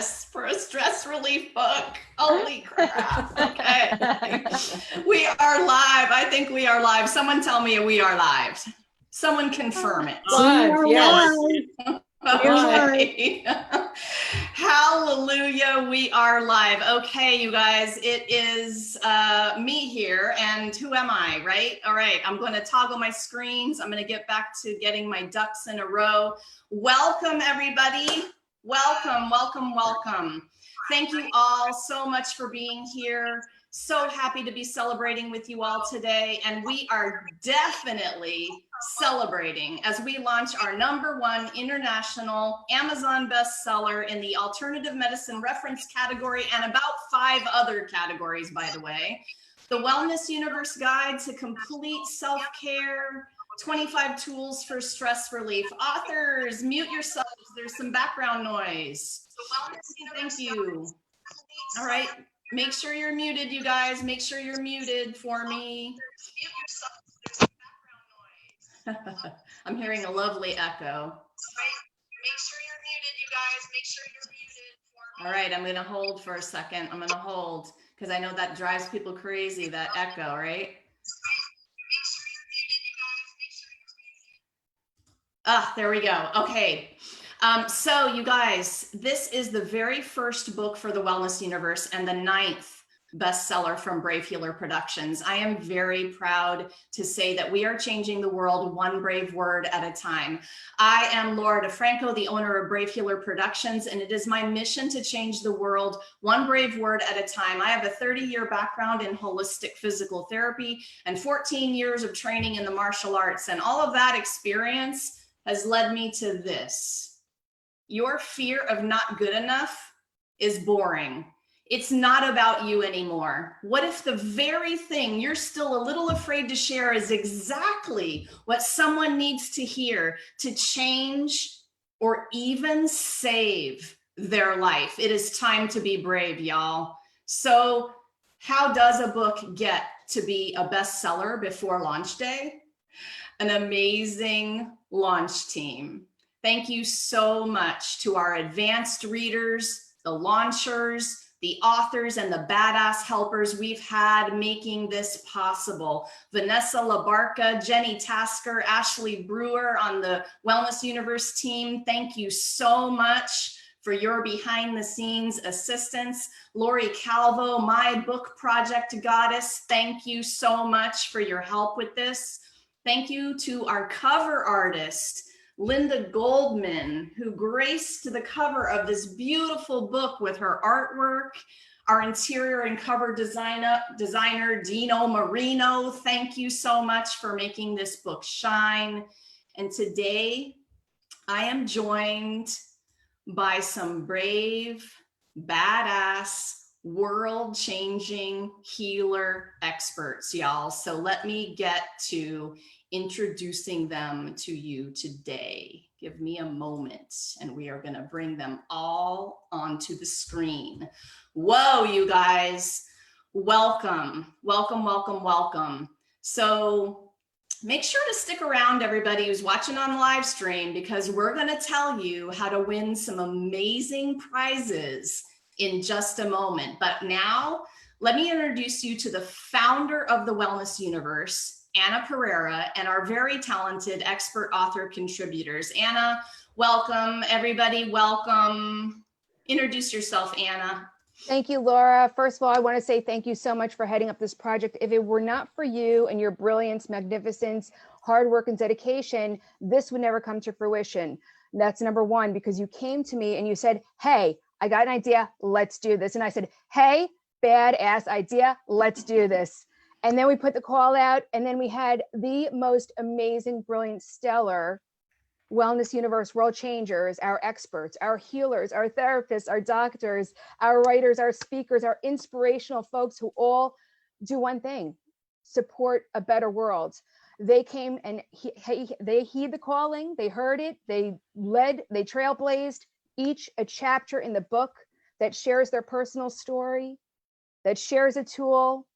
yes, for a stress relief book. Holy crap. Okay. We are live. I think we are live. Someone tell me we are live. Someone confirm it. Live, yes. Okay. Hallelujah, we are live. Okay, you guys, it is me here, and who am I, right? All right, I'm going to toggle my screens. I'm going to get back to getting my ducks in a row. Welcome, everybody. Welcome, welcome, welcome. Thank you all so much for being here. So happy to be celebrating with you all today, and we are definitely celebrating as we launch our #1 international Amazon bestseller in the alternative medicine reference category and about 5 other categories, by the way. The Wellness Universe Guide to Complete Self-Care, 25 Tools for Stress Relief. Authors, mute yourselves. There's some background noise. Thank you. All right. Make sure you're muted, you guys. Make sure you're muted for me. I'm hearing a lovely echo. Make sure you're muted, you guys. Make sure you're muted for me. All right, I'm going to hold for a second. I'm going to hold because I know that drives people crazy, that echo, right? Ah, there we go. Okay. So you guys, this is the very first book for the Wellness Universe and the 9th bestseller from Brave Healer Productions. I am very proud to say that we are changing the world one brave word at a time. I am Laura Franco, the owner of Brave Healer Productions, and it is my mission to change the world one brave word at a time. I have a 30-year background in holistic physical therapy and 14 years of training in the martial arts, and all of that experience has led me to this. Your fear of not good enough is boring. It's not about you anymore. What if the very thing you're still a little afraid to share is exactly what someone needs to hear to change or even save their life? It is time to be brave, y'all. So how does a book get to be a bestseller before launch day? An amazing launch team. Thank you so much to our advanced readers, the launchers, the authors, and the badass helpers we've had making this possible. Vanessa Labarca, Jenny Tasker, Ashley Brewer on the Wellness Universe team. Thank you so much for your behind the scenes assistance. Lori Calvo, my book project goddess. Thank you so much for your help with this. Thank you to our cover artist, Linda Goldman, who graced the cover of this beautiful book with her artwork. Our interior and cover designer, Dino Marino. Thank you so much for making this book shine. And today, I am joined by some brave, badass, world-changing healer experts, y'all. So let me get to introducing them to you today. Give me a moment and we are going to bring them all onto the screen. Whoa, you guys, welcome, welcome, welcome, welcome. So make sure to stick around, everybody who's watching on the live stream, because we're going to tell you how to win some amazing prizes in just a moment. But now let me introduce you to the founder of the Wellness Universe, Anna Pereira, and our very talented expert author contributors. Anna, welcome. Everybody, welcome. Introduce yourself, Anna. Thank you, Laura. First of all, I want to say thank you so much for heading up this project. If it were not for you and your brilliance, magnificence, hard work, and dedication, this would never come to fruition. And that's #1, because you came to me and you said, hey, I got an idea, let's do this. And I said, hey, badass idea, let's do this. And then we put the call out, and then we had the most amazing, brilliant, stellar Wellness Universe world changers, our experts, our healers, our therapists, our doctors, our writers, our speakers, our inspirational folks who all do one thing: support a better world. They came and they heed the calling, they heard it, they led, they trailblazed, each a chapter in the book that shares their personal story, that shares a tool.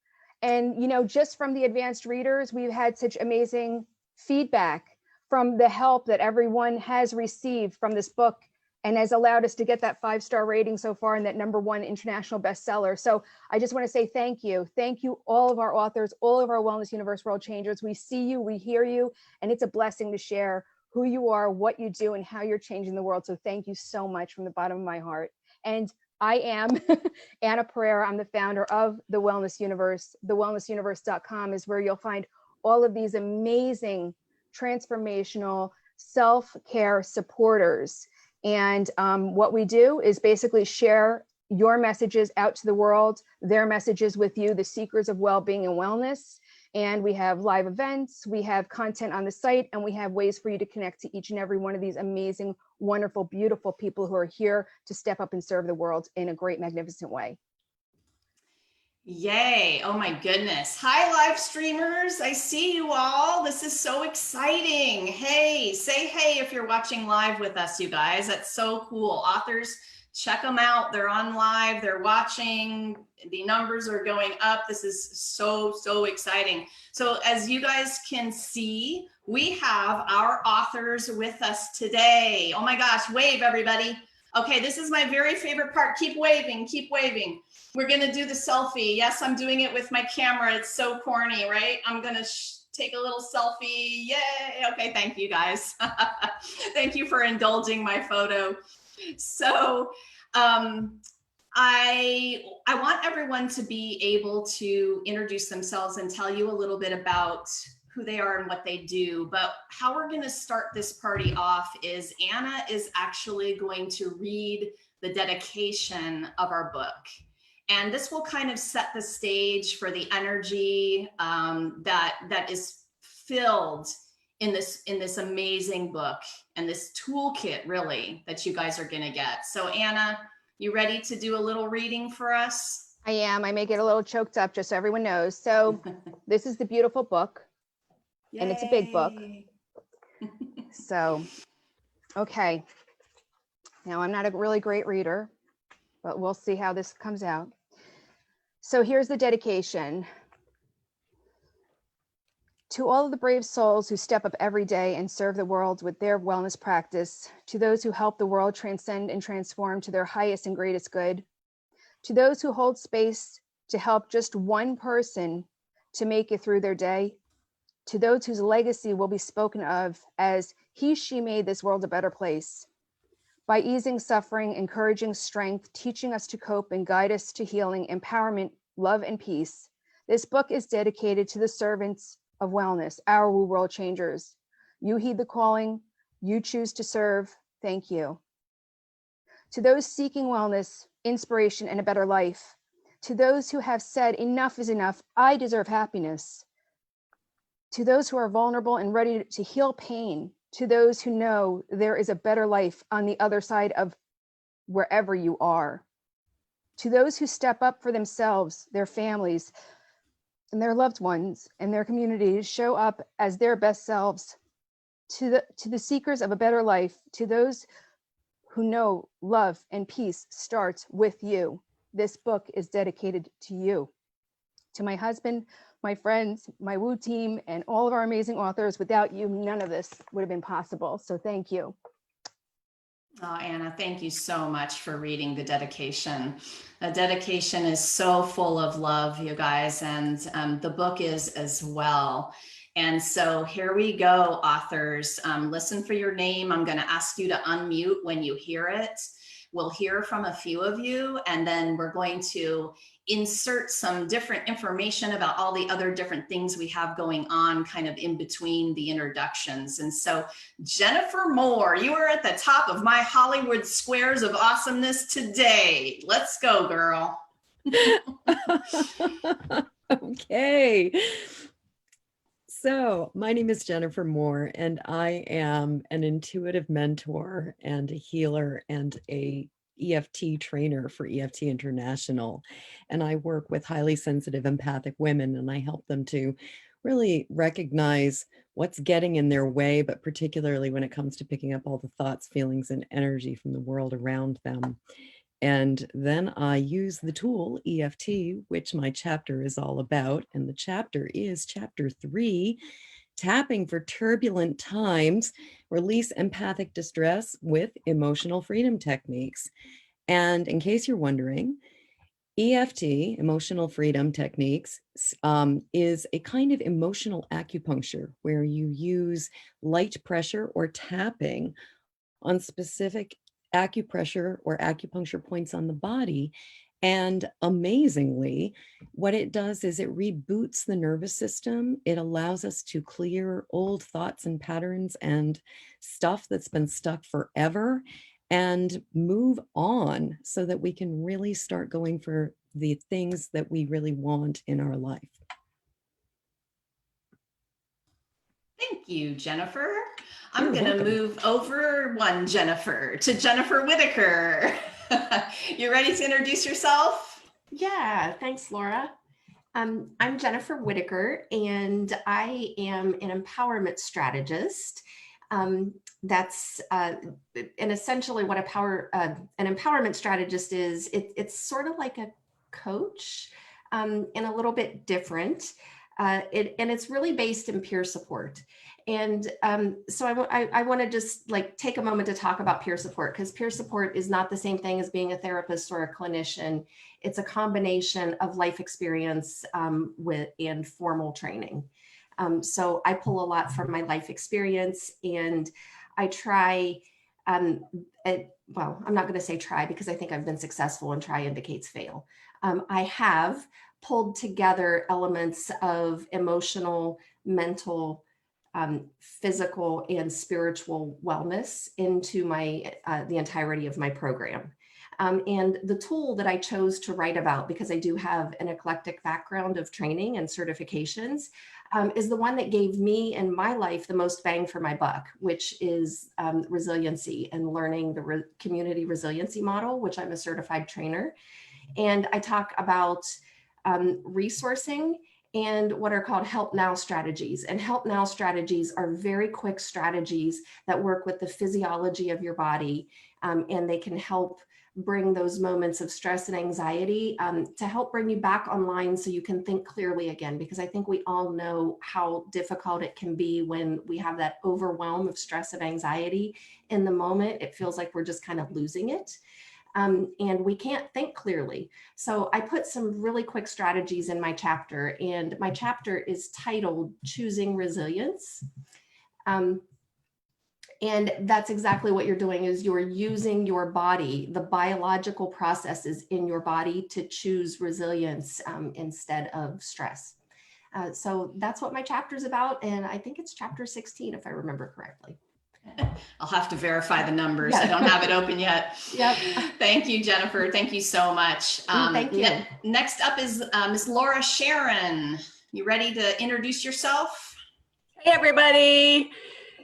And, you know, just from the advanced readers, we've had such amazing feedback from the help that everyone has received from this book and has allowed us to get that 5-star rating so far and that #1 international bestseller. So I just want to say thank you. Thank you, all of our authors, all of our Wellness Universe World Changers. We see you, we hear you, and it's a blessing to share who you are, what you do, and how you're changing the world. So thank you so much from the bottom of my heart. And I am Anna Pereira. I'm the founder of The Wellness Universe. TheWellnessUniverse.com is where you'll find all of these amazing transformational self-care supporters. And what we do is basically share your messages out to the world, their messages with you, the seekers of well-being and wellness. And we have live events, we have content on the site, and we have ways for you to connect to each and every one of these amazing, wonderful, beautiful people who are here to step up and serve the world in a great, magnificent way. Yay. Oh my goodness. Hi, live streamers. I see you all. This is so exciting. Hey, say hey if you're watching live with us, you guys. That's so cool. Authors, check them out. They're on live. They're watching. The numbers are going up. This is so exciting. So as you guys can see, we have our authors with us today. Oh my gosh. Wave, everybody. Okay, this is my very favorite part. Keep waving. Keep waving. We're going to do the selfie. Yes, I'm doing it with my camera. It's so corny, right? I'm going to take a little selfie. Yay. Okay, thank you guys. Thank you for indulging my photo. So I want everyone to be able to introduce themselves and tell you a little bit about who they are and what they do. But how we're going to start this party off is Anna is actually going to read the dedication of our book. And this will kind of set the stage for the energy that is filled in this amazing book and this toolkit, really, that you guys are going to get. So Anna, you ready to do a little reading for us? I am. I may get a little choked up, just so everyone knows. So this is the beautiful book. Yay. And it's a big book. So, okay. Now, I'm not a really great reader, but we'll see how this comes out. So here's the dedication. To all of the brave souls who step up every day and serve the world with their wellness practice, to those who help the world transcend and transform to their highest and greatest good, to those who hold space to help just one person to make it through their day, to those whose legacy will be spoken of as he, she made this world a better place. By easing suffering, encouraging strength, teaching us to cope and guide us to healing, empowerment, love, and peace. This book is dedicated to the servants of wellness, our world changers. You heed the calling, you choose to serve. Thank you. To those seeking wellness, inspiration, and a better life, to those who have said enough is enough, I deserve happiness. To those who are vulnerable and ready to heal pain, to those who know there is a better life on the other side of wherever you are, to those who step up for themselves, their families, and their loved ones and their communities, show up as their best selves, to the seekers of a better life, to those who know love and peace starts with you. This book is dedicated to you. To my husband, my friends, my Woo team, and all of our amazing authors. Without you, none of this would have been possible. So thank you. Oh, Anna, thank you so much for reading the dedication. The dedication is so full of love, you guys, and the book is as well. And so here we go, authors. Listen for your name. I'm going to ask you to unmute when you hear it. We'll hear from a few of you, and then we're going to insert some different information about all the other different things we have going on kind of in between the introductions. And so Jennifer Moore, you are at the top of my Hollywood squares of awesomeness today. Let's go, girl. Okay. So my name is Jennifer Moore, and I am an intuitive mentor and a healer and a EFT trainer for EFT International. And I work with highly sensitive, empathic women, and I help them to really recognize what's getting in their way, but particularly when it comes to picking up all the thoughts, feelings, and energy from the world around them. And then I use the tool EFT, which my chapter is all about. And the chapter is chapter 3, tapping for turbulent times, release empathic distress with emotional freedom techniques. And in case you're wondering, EFT, emotional freedom techniques, is a kind of emotional acupuncture where you use light pressure or tapping on specific acupressure or acupuncture points on the body. And amazingly, what it does is it reboots the nervous system. It allows us to clear old thoughts and patterns and stuff that's been stuck forever and move on so that we can really start going for the things that we really want in our life. Thank you, Jennifer. I'm going to move over one Jennifer to Jennifer Whitacre. You ready to introduce yourself? Yeah, thanks, Laura. I'm Jennifer Whitacre, and I am an empowerment strategist. That's and essentially what an empowerment strategist is. It's sort of like a coach, and a little bit different. And it's really based in peer support. And so I want to just like take a moment to talk about peer support, because peer support is not the same thing as being a therapist or a clinician. It's a combination of life experience and formal training. So I pull a lot from my life experience, and I try, well, I'm not going to say try because I think I've been successful, and try indicates fail. I have pulled together elements of emotional, mental, physical, and spiritual wellness into the entirety of my program. And the tool that I chose to write about, because I do have an eclectic background of training and certifications, is the one that gave me in my life the most bang for my buck, which is resiliency and learning the community resiliency model, which I'm a certified trainer. And I talk about resourcing and what are called help now strategies. And help now strategies are very quick strategies that work with the physiology of your body, and they can help bring those moments of stress and anxiety to help bring you back online so you can think clearly again, because I think we all know how difficult it can be when we have that overwhelm of stress and anxiety. In the moment, it feels like we're just kind of losing it. And we can't think clearly. So I put some really quick strategies in my chapter, and my chapter is titled Choosing Resilience. And that's exactly what you're doing, is you're using your body, the biological processes in your body, to choose resilience instead of stress. So that's what my chapter is about. And I think it's chapter 16, if I remember correctly. I'll have to verify the numbers. Yeah. I don't have it open yet. Yep. Thank you, Jennifer. Thank you so much. Thank you. Next up is Miss Laura Sharon. You ready to introduce yourself? Hey, everybody.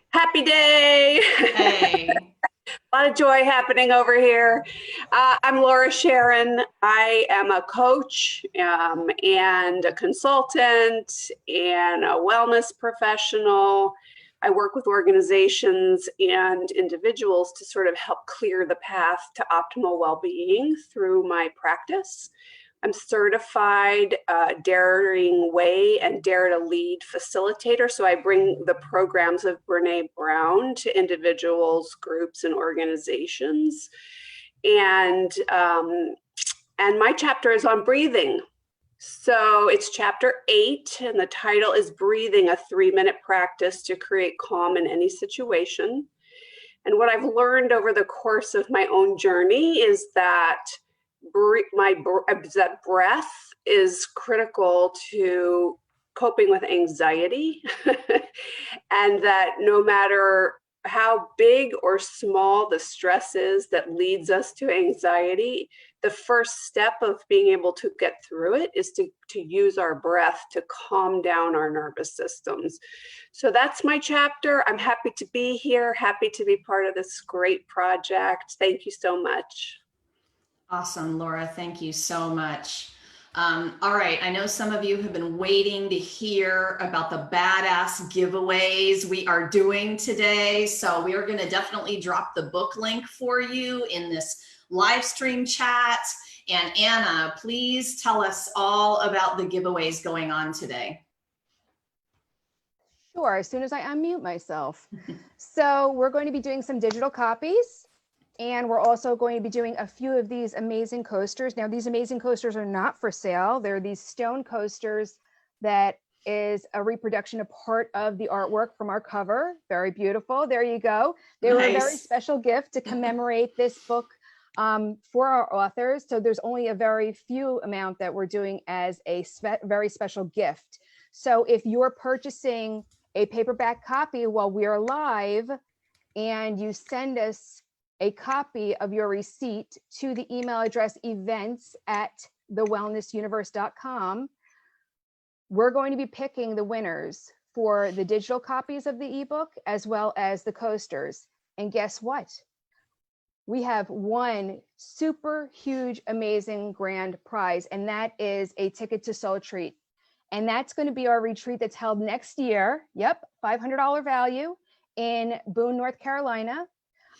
Happy day. Hey. A lot of joy happening over here. I'm Laura Sharon. I am a coach and a consultant and a wellness professional. I work with organizations and individuals to sort of help clear the path to optimal well-being through my practice. I'm certified Daring Way and Dare to Lead facilitator. So I bring the programs of Brene Brown to individuals, groups, and organizations. And my chapter is on breathing. So it's chapter 8, and the title is Breathing, a 3-minute practice to create calm in any situation. And what I've learned over the course of my own journey is that that breath is critical to coping with anxiety, and that no matter how big or small the stress is that leads us to anxiety, the first step of being able to get through it is to use our breath to calm down our nervous systems. So that's my chapter. I'm happy to be here, happy to be part of this great project. Thank you so much. Awesome, Laura. Thank you so much. All right, I know some of you have been waiting to hear about the badass giveaways we are doing today. So we are going to definitely drop the book link for you in this live stream chat. And Anna, please tell us all about the giveaways going on today. Sure, as soon as I unmute myself. So we're going to be doing some digital copies, and we're also going to be doing a few of these amazing coasters. Now, these amazing coasters are not for sale. They're these stone coasters that is a reproduction of part of the artwork from our cover. Very beautiful. There you go. They were a very Nice. special gift to commemorate this book for our authors. So there's only a very few amount that we're doing as a very special gift. So if you're purchasing a paperback copy while we're live and you send us a copy of your receipt to the email address events@thewellnessuniverse.com, we're going to be picking the winners for the digital copies of the ebook as well as the coasters. And guess what? We have one super huge, amazing grand prize, and that is a ticket to Soul Treat. And that's going to be our retreat that's held next year. Yep, $500 value in Boone, North Carolina.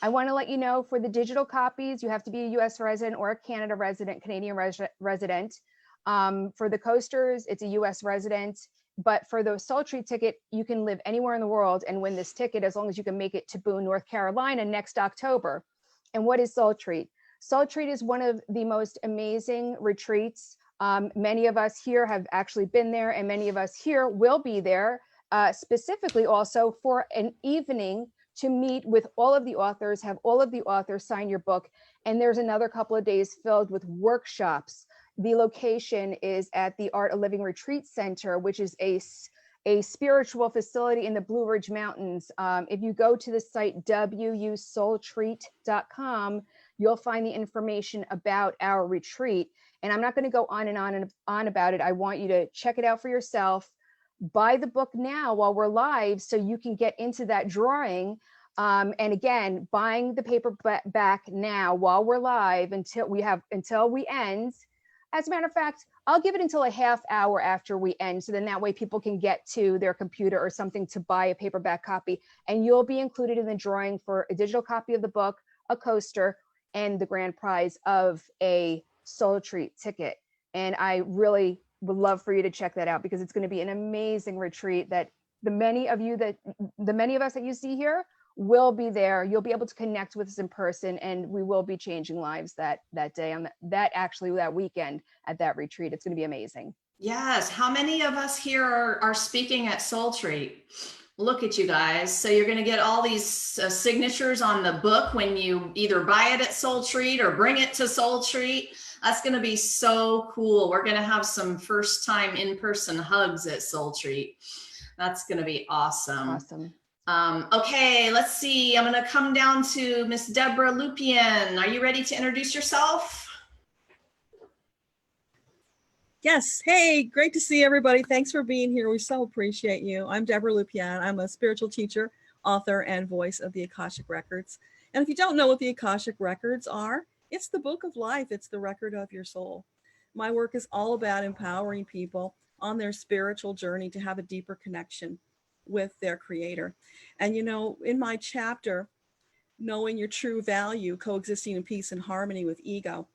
I want to let you know, for the digital copies, you have to be a US resident or a Canada resident, Canadian resident. For the coasters, it's a US resident. But for the Soul Treat ticket, you can live anywhere in the world and win this ticket as long as you can make it to Boone, North Carolina next October. And what is Soul Treat? Soul Treat is one of the most amazing retreats. Many of us here have actually been there, and many of us here will be there, specifically also for an evening to meet with all of the authors, have all of the authors sign your book. And there's another couple of days filled with workshops. The location is at the Art of Living Retreat Center, which is a spiritual facility in the Blue Ridge Mountains. If you go to the site wusoultreat.com, you'll find the information about our retreat. And I'm not going to go on and on and on about it. I want you to check it out for yourself. Buy the book now while we're live so you can get into that drawing. And again, buying the paperback now while we're live until we end. As a matter of fact, I'll give it until a half hour after we end. So then that way people can get to their computer or something to buy a paperback copy. And you'll be included in the drawing for a digital copy of the book, a coaster, and the grand prize of a Soul Treat ticket. And I really would love for you to check that out, because it's going to be an amazing retreat that the many of us that you see here will be there. You'll be able to connect with us in person, and we will be changing lives that day on that weekend at that retreat. It's going to be amazing. Yes. How many of us here are speaking at Soul Treat? Look at you guys. So you're going to get all these signatures on the book when you either buy it at Soul Treat or bring it to Soul Treat. That's going to be so cool. We're going to have some first time in-person hugs at Soul Treat. That's going to be awesome. Awesome. Okay, let's see. I'm going to come down to Miss Deborah Lupian. Are you ready to introduce yourself? Yes. Hey, great to see everybody. Thanks for being here. We so appreciate you. I'm Deborah Lupian. I'm a spiritual teacher, author, and voice of the Akashic Records. And if you don't know what the Akashic Records are, it's the book of life. It's the record of your soul. My work is all about empowering people on their spiritual journey to have a deeper connection with their creator. And you know, in my chapter, Knowing Your True Value, Coexisting in Peace and Harmony with Ego,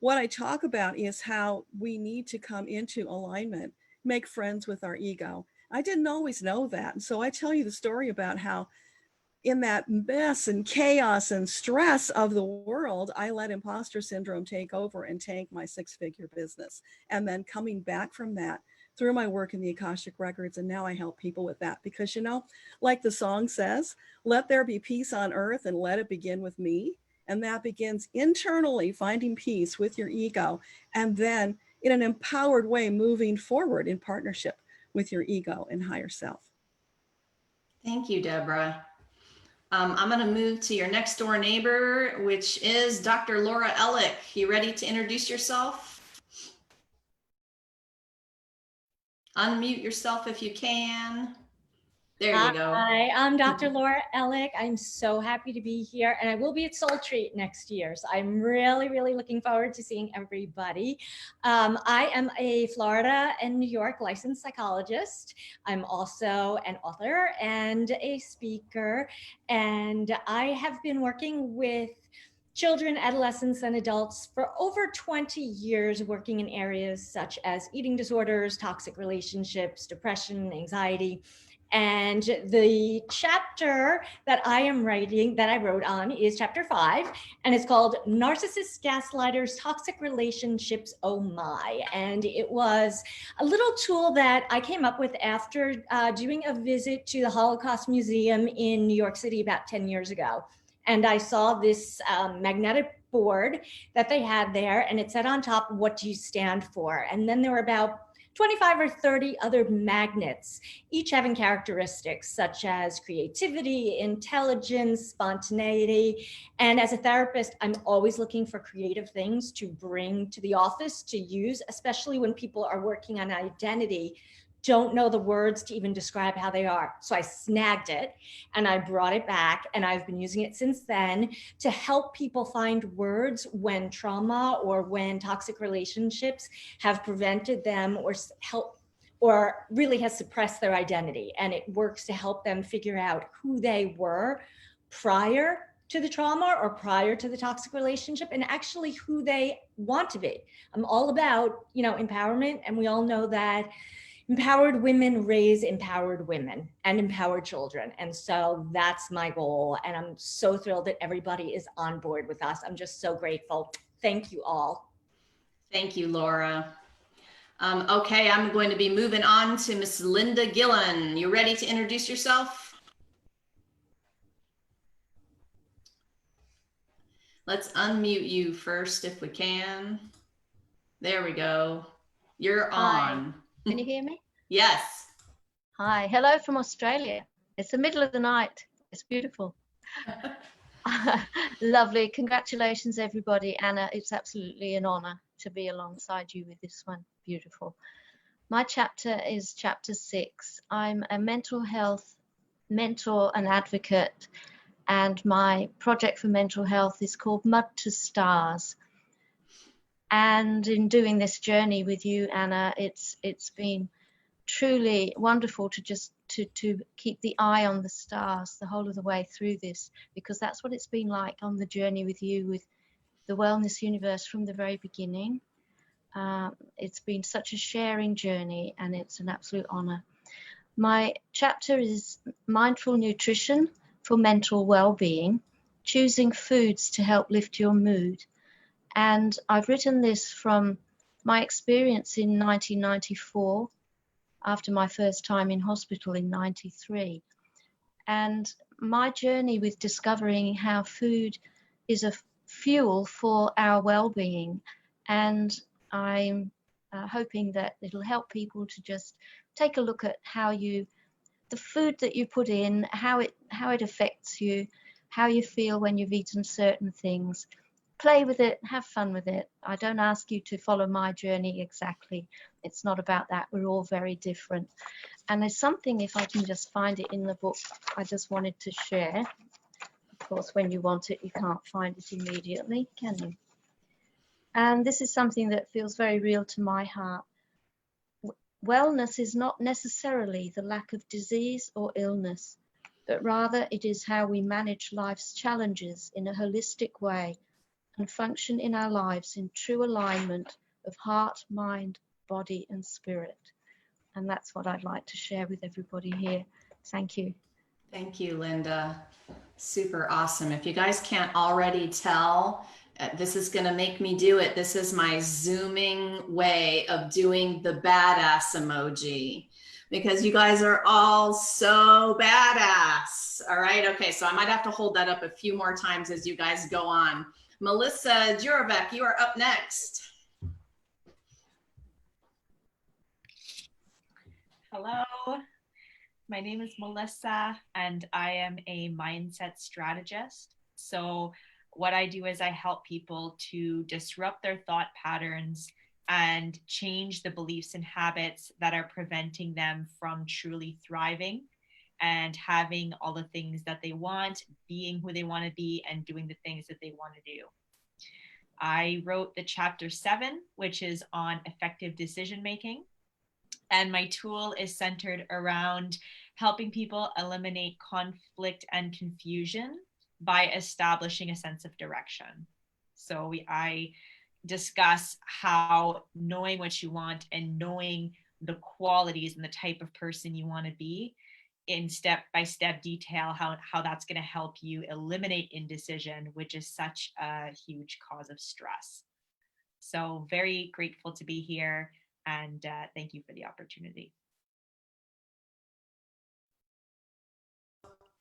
what I talk about is how we need to come into alignment, make friends with our ego. I didn't always know that. And so I tell you the story about how in that mess and chaos and stress of the world, I let imposter syndrome take over and tank my six-figure business. And then coming back from that through my work in the Akashic Records, and now I help people with that. Because, you know, like the song says, let there be peace on earth and let it begin with me. And that begins internally, finding peace with your ego, and then in an empowered way, moving forward in partnership with your ego and higher self. Thank you, Deborah. I'm going to move to your next door neighbor, which is Dr. Laura Ellick. You ready to introduce yourself? Unmute yourself if you can. There you go. Hi, I'm Dr. Laura Ellick. I'm so happy to be here, and I will be at Soul Treat next year. So I'm really, really looking forward to seeing everybody. I am a Florida and New York licensed psychologist. I'm also an author and a speaker, and I have been working with children, adolescents, and adults for over 20 years, working in areas such as eating disorders, toxic relationships, depression, anxiety. And the chapter that I wrote on is chapter 5, and it's called Narcissists, Gaslighters, Toxic Relationships, Oh My. And it was a little tool that I came up with after doing a visit to the Holocaust Museum in New York City about 10 years ago. And I saw this magnetic board that they had there, and it said on top, what do you stand for? And then there were about 25 or 30 other magnets, each having characteristics such as creativity, intelligence, spontaneity. And as a therapist, I'm always looking for creative things to bring to the office to use, especially when people are working on identity, don't know the words to even describe how they are. So I snagged it and I brought it back, and I've been using it since then to help people find words when trauma or when toxic relationships have prevented them or really has suppressed their identity. And it works to help them figure out who they were prior to the trauma or prior to the toxic relationship, and actually who they want to be. I'm all about, empowerment, and we all know that empowered women raise empowered women and empowered children. And so that's my goal. And I'm so thrilled that everybody is on board with us. I'm just so grateful. Thank you all. Thank you, Laura. Okay, I'm going to be moving on to Miss Linda Gillan. You ready to introduce yourself? Let's unmute you first if we can. There we go. You're on. Can you hear me? Yes. Hi, hello from Australia. It's the middle of the night. It's beautiful. Lovely. Congratulations, everybody. Anna, it's absolutely an honor to be alongside you with this one. Beautiful. My chapter is chapter 6. I'm a mental health mentor and advocate, and my project for mental health is called Mud to Stars. And in doing this journey with you, Anna, it's been truly wonderful to just to keep the eye on the stars the whole of the way through this, because that's what it's been like on the journey with you, with the Wellness Universe from the very beginning. It's been such a sharing journey, and it's an absolute honor. My chapter is Mindful Nutrition for Mental Well-Being, Choosing Foods to Help Lift Your Mood. And I've written this from my experience in 1994, after my first time in hospital in 93. And my journey with discovering how food is a fuel for our well-being. And I'm hoping that it'll help people to just take a look at how the food that you put in, how it affects you, how you feel when you've eaten certain things. Play with it, have fun with it. I don't ask you to follow my journey exactly. It's not about that. We're all very different. And there's something, if I can just find it in the book, I just wanted to share. Of course, when you want it, you can't find it immediately, can you? And this is something that feels very real to my heart. Wellness is not necessarily the lack of disease or illness, but rather it is how we manage life's challenges in a holistic way and function in our lives in true alignment of heart, mind, body, and spirit. And that's what I'd like to share with everybody here. Thank you. Thank you, Linda. Super awesome. If you guys can't already tell, this is going to make me do it. This is my zooming way of doing the badass emoji, because you guys are all so badass. All right. Okay. So I might have to hold that up a few more times as you guys go on. Melissa Jirovec, you are up next. Hello, my name is Melissa, and I am a mindset strategist. So what I do is I help people to disrupt their thought patterns and change the beliefs and habits that are preventing them from truly thriving and having all the things that they want, being who they want to be, and doing the things that they want to do. I wrote the chapter 7, which is on effective decision making. And my tool is centered around helping people eliminate conflict and confusion by establishing a sense of direction. So I discuss how knowing what you want and knowing the qualities and the type of person you want to be in step-by-step detail how that's going to help you eliminate indecision, which is such a huge cause of stress. So very grateful to be here, and thank you for the opportunity.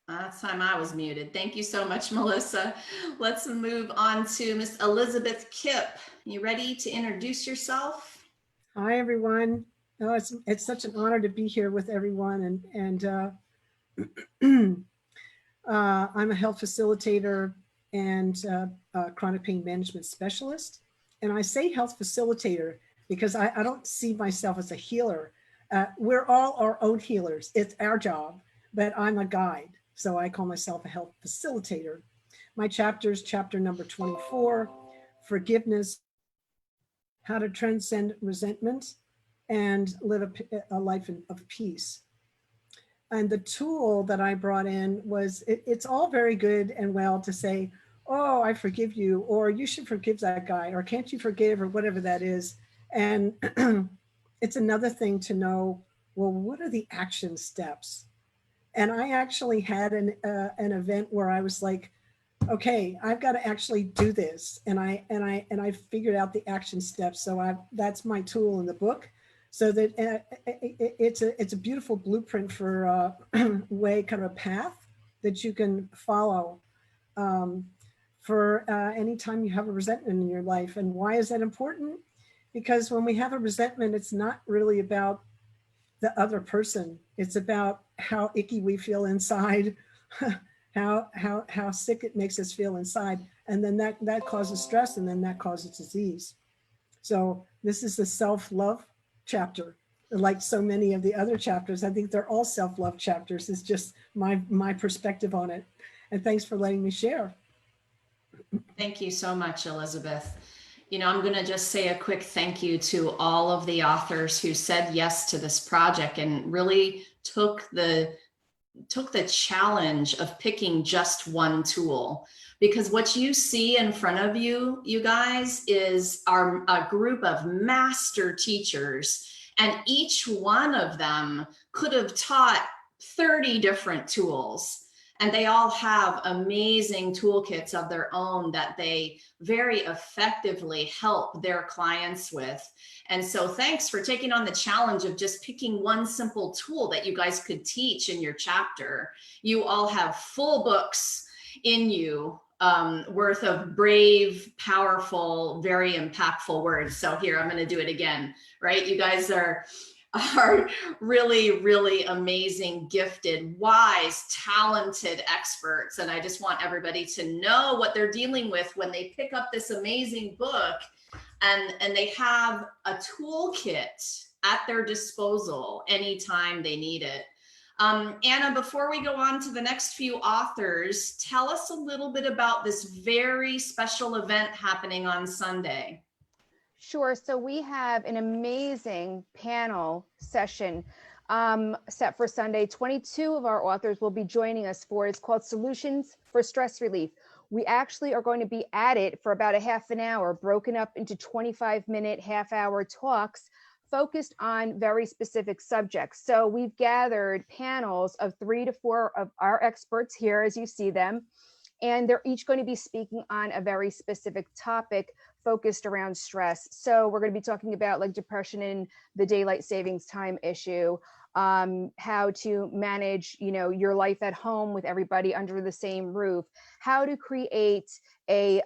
Last time I was muted. Thank you so much, Melissa. Let's move on to Miss Elizabeth Kipp. You ready to introduce yourself? Hi, everyone. Oh, it's such an honor to be here with everyone. I'm a health facilitator and a chronic pain management specialist. And I say health facilitator because I don't see myself as a healer. We're all our own healers. It's our job, but I'm a guide. So I call myself a health facilitator. My chapter is chapter number 24, Forgiveness, How to Transcend Resentment and Live a Life of Peace. And the tool that I brought in was, it's all very good and well to say, oh, I forgive you, or you should forgive that guy, or can't you forgive, or whatever that is. And it's another thing to know, well, what are the action steps? And I actually had an event where I was like, okay, I've got to actually do this. And I figured out the action steps. So that's my tool in the book. So that it's a beautiful blueprint for way, kind of a path that you can follow for anytime you have a resentment in your life. And why is that important? Because when we have a resentment, it's not really about the other person. It's about how icky we feel inside, how sick it makes us feel inside. And then that causes stress, and then that causes disease. So this is the self-love chapter. Like so many of the other chapters, I think they're all self-love chapters. It's just my perspective on it. And thanks for letting me share. Thank you so much, Elizabeth. You know, I'm going to just say a quick thank you to all of the authors who said yes to this project and really took the challenge of picking just one tool. Because what you see in front of you, you guys, is a group of master teachers, and each one of them could have taught 30 different tools. And they all have amazing toolkits of their own that they very effectively help their clients with. And so thanks for taking on the challenge of just picking one simple tool that you guys could teach in your chapter. You all have full books in you worth of brave, powerful, very impactful words. So here, I'm going to do it again, right? You guys are really, really amazing, gifted, wise, talented experts. And I just want everybody to know what they're dealing with when they pick up this amazing book, and they have a toolkit at their disposal anytime they need it. Anna, before we go on to the next few authors, tell us a little bit about this very special event happening on Sunday. Sure. So we have an amazing panel session set for Sunday. 22 of our authors will be joining us for, it's called Solutions for Stress Relief. We actually are going to be at it for about a half an hour, broken up into 25-minute, half-hour talks focused on very specific subjects. So we've gathered panels of 3 to 4 of our experts here, as you see them, and they're each going to be speaking on a very specific topic focused around stress. So we're going to be talking about like depression and the daylight savings time issue, how to manage, your life at home with everybody under the same roof, how to create a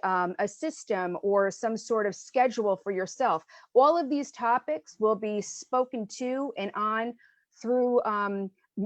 system or some sort of schedule for yourself. All of these topics will be spoken to and on through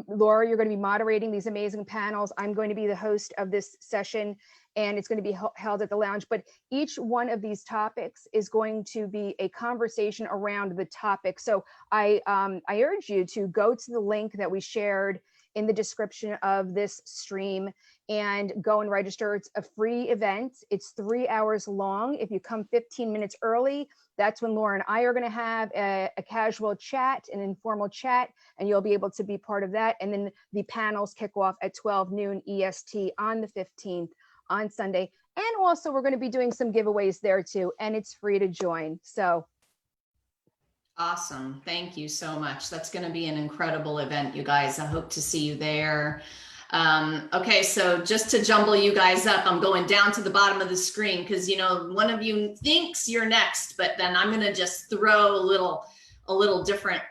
Laura. You're going to be moderating these amazing panels. I'm going to be the host of this session, and it's going to be held at the lounge. But each one of these topics is going to be a conversation around the topic. So I urge you to go to the link that we shared in the description of this stream and go and register. It's a free event. It's 3 hours long. If you come 15 minutes early, that's when Laura and I are going to have a casual chat, an informal chat, and you'll be able to be part of that. And then the panels kick off at 12 noon EST on the 15th on Sunday. And also we're going to be doing some giveaways there too, and it's free to join. So Awesome. Thank you so much. That's going to be an incredible event, you guys. I hope to see you there. Okay, so just to jumble you guys up, I'm going down to the bottom of the screen because, you know, one of you thinks you're next, but then I'm going to just throw a little different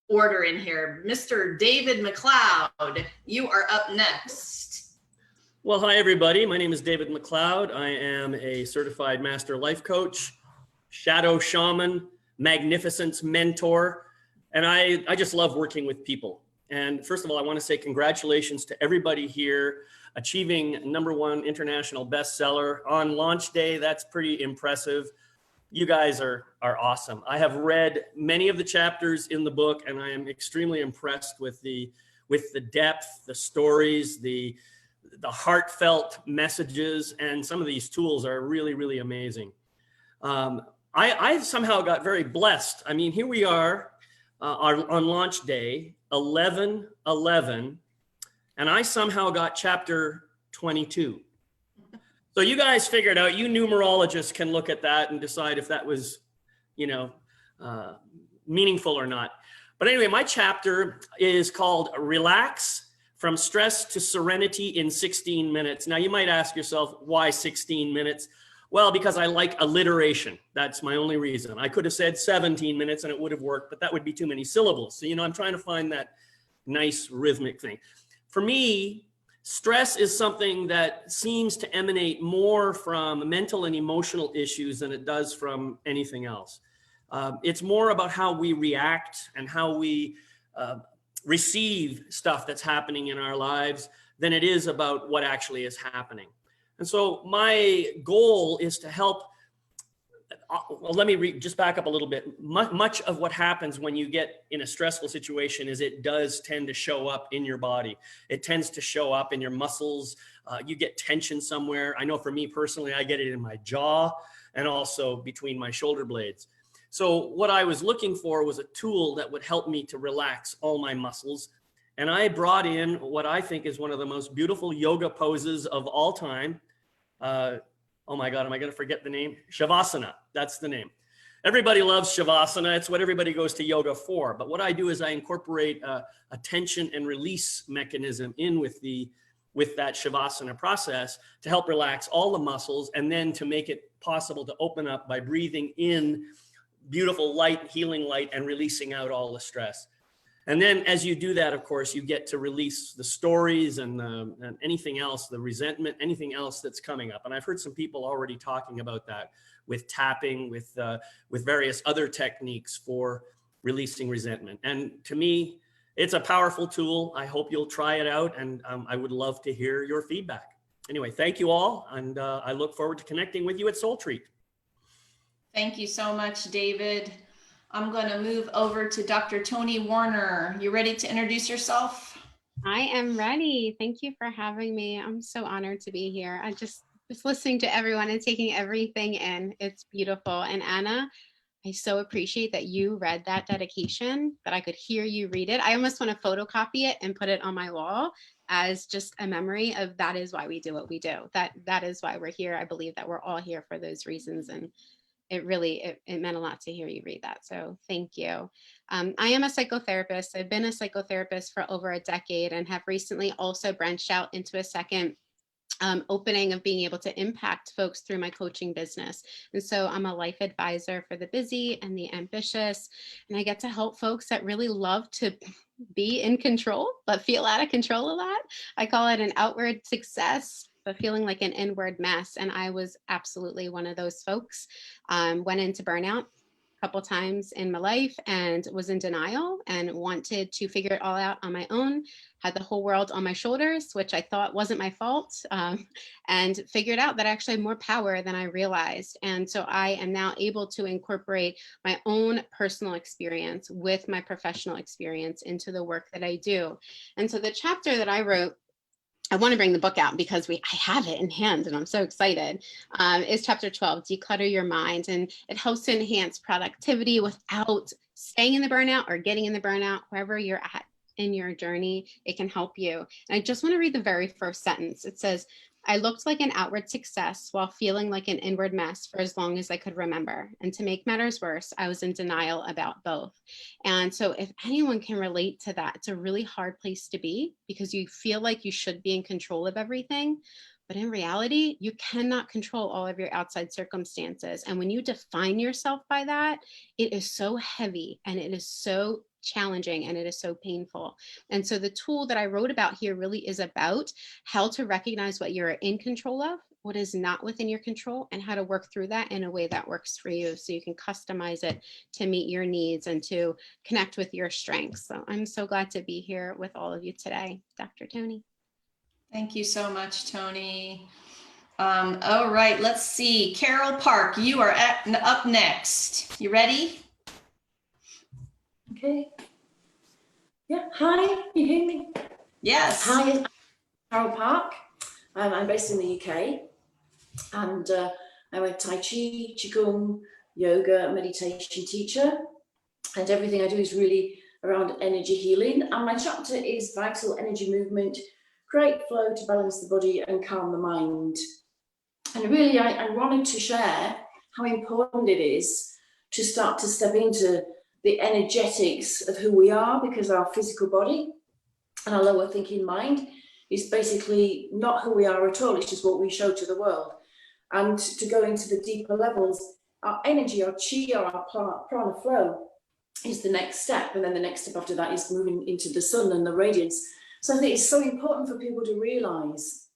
order in here. Mr. David McLeod, you are up next. Well, hi, everybody. My name is David McLeod. I am a certified master life coach, shadow shaman, magnificence mentor, and I just love working with people. And first of all, I want to say congratulations to everybody here achieving #1 international bestseller on launch day. That's pretty impressive. You guys are awesome. I have read many of the chapters in the book, and I am extremely impressed with the depth, the stories, the heartfelt messages, and some of these tools are really, really amazing. I somehow got very blessed. I mean, here we are on launch day, 11/11, and I somehow got chapter 22. So you guys figured out, you numerologists can look at that and decide if that was, you know, meaningful or not. But anyway, my chapter is called Relax from Stress to Serenity in 16 Minutes. Now you might ask yourself, why 16 minutes? Well, because I like alliteration. That's my only reason. I could have said 17 minutes and it would have worked, but that would be too many syllables. So, you know, I'm trying to find that nice rhythmic thing. For me, stress is something that seems to emanate more from mental and emotional issues than it does from anything else. It's more about how we react and how we receive stuff that's happening in our lives than it is about what actually is happening. And so my goal is to help, well, let me just back up a little bit. Much of what happens when you get in a stressful situation is it does tend to show up in your body. It tends to show up in your muscles. You get tension somewhere. I know for me personally, I get it in my jaw and also between my shoulder blades. So what I was looking for was a tool that would help me to relax all my muscles. And I brought in what I think is one of the most beautiful yoga poses of all time. Oh my God, am I going to forget the name? Shavasana, that's the name. Everybody loves Shavasana. It's what everybody goes to yoga for. But what I do is I incorporate a tension and release mechanism in with that Shavasana process to help relax all the muscles and then to make it possible to open up by breathing in beautiful light, healing light, and releasing out all the stress. And then as you do that, of course, you get to release the stories and anything else, the resentment, anything else that's coming up. And I've heard some people already talking about that with tapping, with various other techniques for releasing resentment. And to me, it's a powerful tool. I hope you'll try it out, and I would love to hear your feedback. Anyway, thank you all, and I look forward to connecting with you at Soul Treat. Thank you so much, David. I'm going to move over to Dr. Toni Warner. You ready to introduce yourself? I am ready. Thank you for having me. I'm so honored to be here. I just was listening to everyone and taking everything in. It's beautiful. And Anna, I so appreciate that you read that dedication, that I could hear you read it. I almost want to photocopy it and put it on my wall as just a memory of that is why we do what we do. That is why we're here. I believe that we're all here for those reasons. And it really, it meant a lot to hear you read that. So thank you. I am a psychotherapist. I've been a psychotherapist for over a decade and have recently also branched out into a second opening of being able to impact folks through my coaching business. And so I'm a life advisor for the busy and the ambitious. And I get to help folks that really love to be in control, but feel out of control a lot. I call it an outward success, but feeling like an inward mess. And I was absolutely one of those folks. Went into burnout a couple times in my life and was in denial and wanted to figure it all out on my own. Had the whole world on my shoulders, which I thought wasn't my fault, and figured out that I actually had more power than I realized. And so I am now able to incorporate my own personal experience with my professional experience into the work that I do. And so the chapter that I wrote, I want to bring the book out because I have it in hand and I'm so excited, is chapter 12, Declutter Your Mind. And it helps to enhance productivity without staying in the burnout or getting in the burnout. Wherever you're at in your journey, it can help you. And I just want to read the very first sentence. It says, I looked like an outward success while feeling like an inward mess for as long as I could remember. And to make matters worse, I was in denial about both. And so if anyone can relate to that, it's a really hard place to be because you feel like you should be in control of everything. But in reality, you cannot control all of your outside circumstances. And when you define yourself by that, it is so heavy and it is so challenging and it is so painful. And so the tool that I wrote about here really is about how to recognize what you're in control of, what is not within your control, and how to work through that in a way that works for you so you can customize it to meet your needs and to connect with your strengths. So I'm so glad to be here with all of you today. Dr. Tony. Thank you so much, Tony. All right, let's see. Carole Park, you are up next. You ready? Okay. Yeah, hi, you hear me? Yes. Hi, I'm Carole Park. I'm based in the UK and I'm a Tai Chi, Qigong, yoga, meditation teacher. And everything I do is really around energy healing. And my chapter is Vital Energy Movement, Create Flow to Balance the Body and Calm the Mind. And really, I wanted to share how important it is to start to step into the energetics of who we are, because our physical body and our lower thinking mind is basically not who we are at all. It's just what we show to the world. And to go into the deeper levels, our energy, our chi, or our prana flow is the next step. And then the next step after that is moving into the sun and the radiance. So I think it's so important for people to realize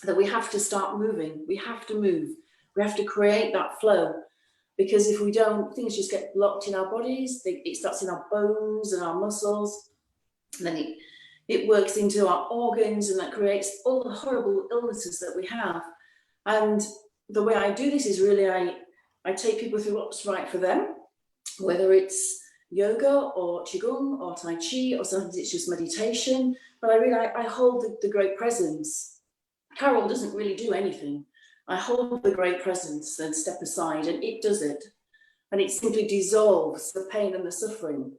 that we have to start moving. We have to move. We have to create that flow. Because if we don't, things just get blocked in our bodies. It starts in our bones and our muscles. And then it works into our organs, and that creates all the horrible illnesses that we have. And the way I do this is really, I take people through what's right for them, whether it's yoga or Qigong or Tai Chi, or sometimes it's just meditation. But I hold the great presence. Carole doesn't really do anything. I hold the great presence and step aside, and it does it. And it simply dissolves the pain and the suffering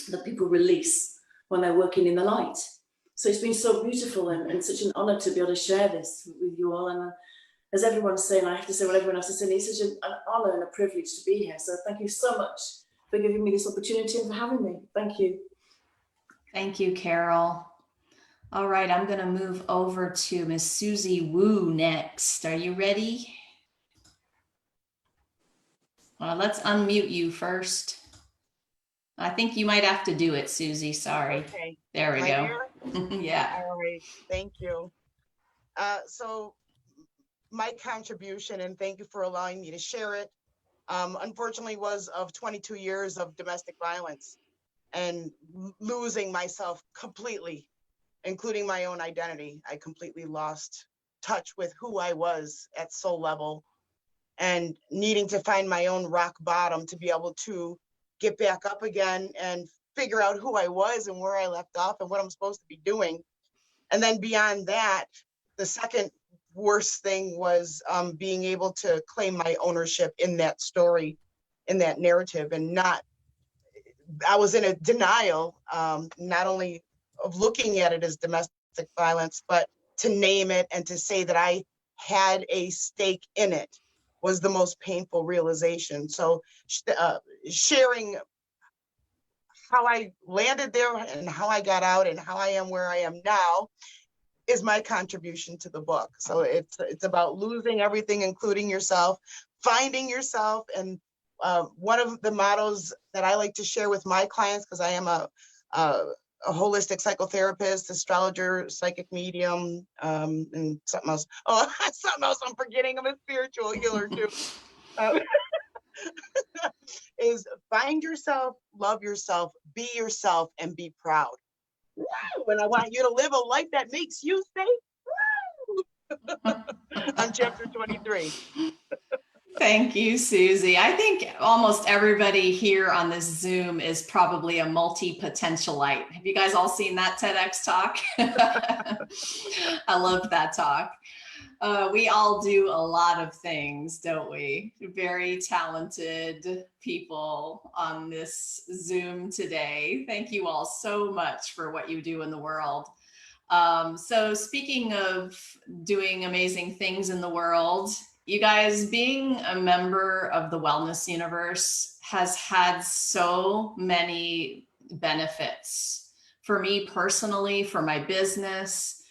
that people release when they're working in the light. So it's been so beautiful and such an honor to be able to share this with you all. And as everyone's saying, I have to say what everyone else is saying, it's such an honor and a privilege to be here. So thank you so much for giving me this opportunity and for having me. Thank you. Thank you, Carole. All right, I'm going to move over to Miss Susie Wu next. Are you ready? Well, let's unmute you first. I think you might have to do it, Susie. Sorry. Okay. There we go. Yeah. All right. Thank you. So my contribution, and thank you for allowing me to share it, unfortunately was of 22 years of domestic violence and losing myself completely, including my own identity. I completely lost touch with who I was at soul level and needing to find my own rock bottom to be able to get back up again and figure out who I was and where I left off and what I'm supposed to be doing. And then beyond that, the second worst thing was being able to claim my ownership in that story, in that narrative, and I was in a denial, not only of looking at it as domestic violence, but to name it and to say that I had a stake in it was the most painful realization. So sharing how I landed there and how I got out and how I am where I am now is my contribution to the book. So it's about losing everything, including yourself, finding yourself. And one of the mottos that I like to share with my clients, because I am a holistic psychotherapist, astrologer, psychic medium, and something else. Oh, something else I'm forgetting. I'm a spiritual healer too. Is find yourself, love yourself, be yourself, and be proud. And I want you to live a life that makes you safe. On chapter 23. Thank you, Susie. I think almost everybody here on this Zoom is probably a multi-potentialite. Have you guys all seen that TEDx talk? I love that talk. We all do a lot of things, don't we? Very talented people on this Zoom today. Thank you all so much for what you do in the world. So speaking of doing amazing things in the world, you guys, being a member of the Wellness Universe has had so many benefits for me personally, for my business.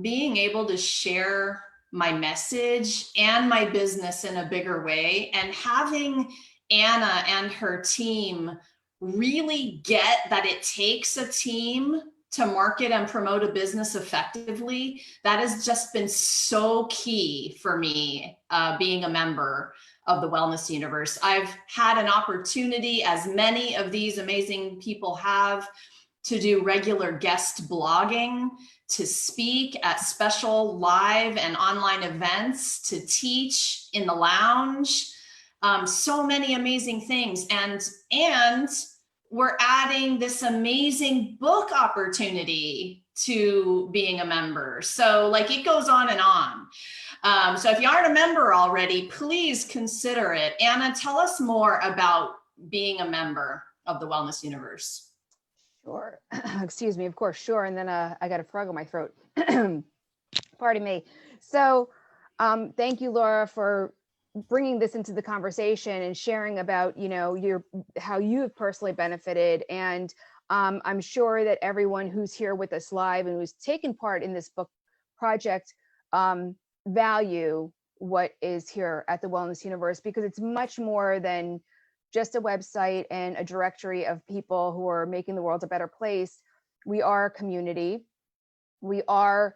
Being able to share my message and my business in a bigger way, and having Anna and her team really get that it takes a team to market and promote a business effectively, that has just been so key for me, being a member of the Wellness Universe. I've had an opportunity, as many of these amazing people have, to do regular guest blogging, to speak at special live and online events, to teach in the lounge, so many amazing things. And we're adding this amazing book opportunity to being a member. So like, it goes on and on. So if you aren't a member already, please consider it. Anna, tell us more about being a member of the Wellness Universe. Sure. Excuse me, of course, sure. And then I got a frog in my throat. Pardon me. So thank you, Laura, for bringing this into the conversation and sharing about, you know, how you have personally benefited. And I'm sure that everyone who's here with us live and who's taken part in this book project value what is here at the Wellness Universe, because it's much more than just a website and a directory of people who are making the world a better place. We are a community. We are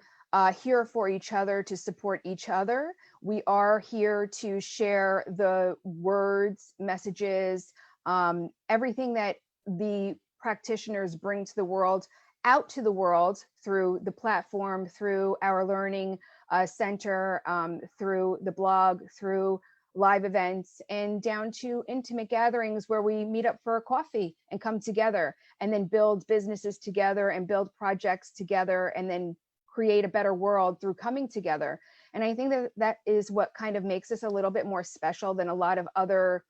here for each other, to support each other. We are here to share the words, messages, everything that the practitioners bring to the world, out to the world through the platform, through our learning center, through the blog, through live events, and down to intimate gatherings where we meet up for a coffee and come together and then build businesses together and build projects together and then create a better world through coming together. And I think that that is what kind of makes us a little bit more special than a lot of other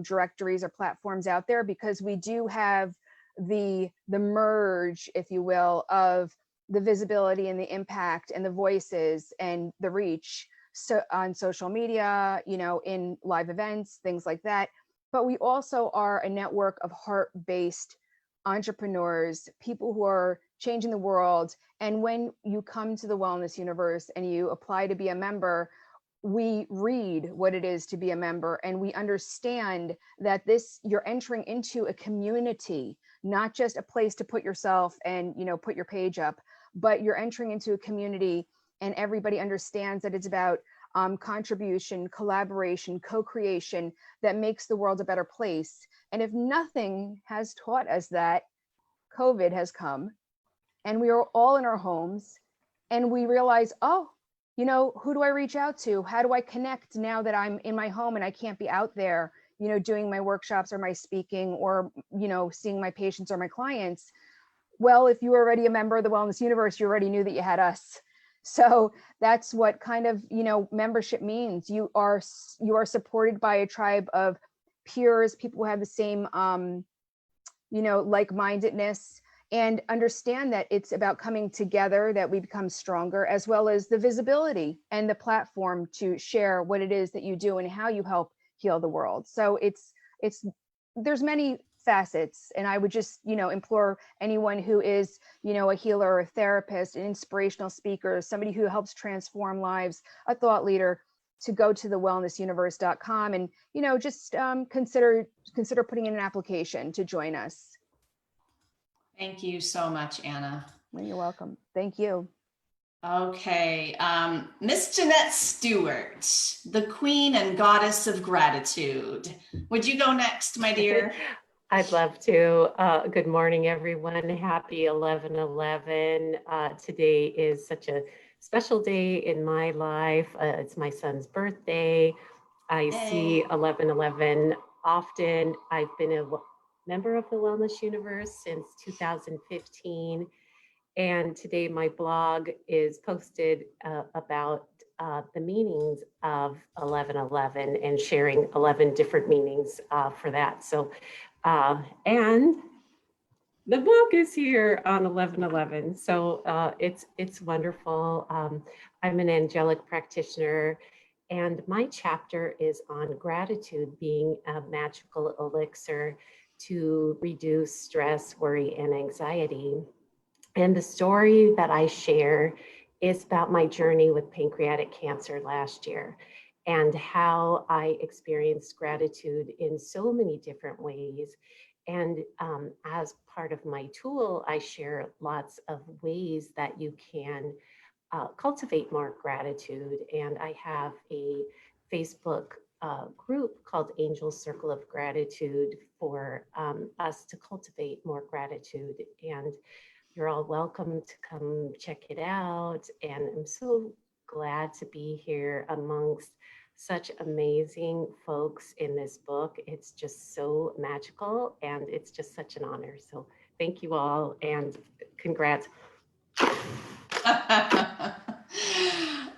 directories or platforms out there, because we do have the merge, if you will, of the visibility and the impact and the voices and the reach, so on social media, you know, in live events, things like that. But we also are a network of heart-based entrepreneurs, people who are changing the world. And when you come to the Wellness Universe and you apply to be a member, we read what it is to be a member, and we understand that you're entering into a community, not just a place to put yourself and, you know, put your page up, but you're entering into a community, and everybody understands that it's about contribution, collaboration, co-creation that makes the world a better place. And if nothing has taught us that, COVID has come, and we are all in our homes, and we realize, oh, you know, who do I reach out to? How do I connect now that I'm in my home and I can't be out there, you know, doing my workshops or my speaking or, you know, seeing my patients or my clients? Well, if you were already a member of the Wellness Universe, you already knew that you had us. So that's what kind of, you know, membership means. You are supported by a tribe of peers, people who have the same, you know, like-mindedness, and understand that it's about coming together that we become stronger, as well as the visibility and the platform to share what it is that you do and how you help heal the world. So there's many facets, and I would just, you know, implore anyone who is, you know, a healer or a therapist, an inspirational speaker, somebody who helps transform lives, a thought leader, to go to thewellnessuniverse.com and, you know, just consider putting in an application to join us. Thank you so much, Anna. You're welcome. Thank you. Okay, Miss Janette Stuart, the Queen and Goddess of Gratitude. Would you go next, my dear? I'd love to. Good morning, everyone. Happy 11/11. Today is such a special day in my life. It's my son's birthday. I see 11/11 often. I've been a member of the Wellness Universe since 2015. And today my blog is posted about the meanings of 11/11 and sharing 11 different meanings for that. So, and the book is here on 11/11. So it's wonderful. I'm an angelic practitioner, and my chapter is on gratitude being a magical elixir to reduce stress, worry, and anxiety. And the story that I share is about my journey with pancreatic cancer last year and how I experienced gratitude in so many different ways. And as part of my tool, I share lots of ways that you can cultivate more gratitude. And I have a Facebook group called Angel Circle of Gratitude for us to cultivate more gratitude. And you're all welcome to come check it out. And I'm so glad to be here amongst such amazing folks in this book. It's just so magical and it's just such an honor. So thank you all and congrats.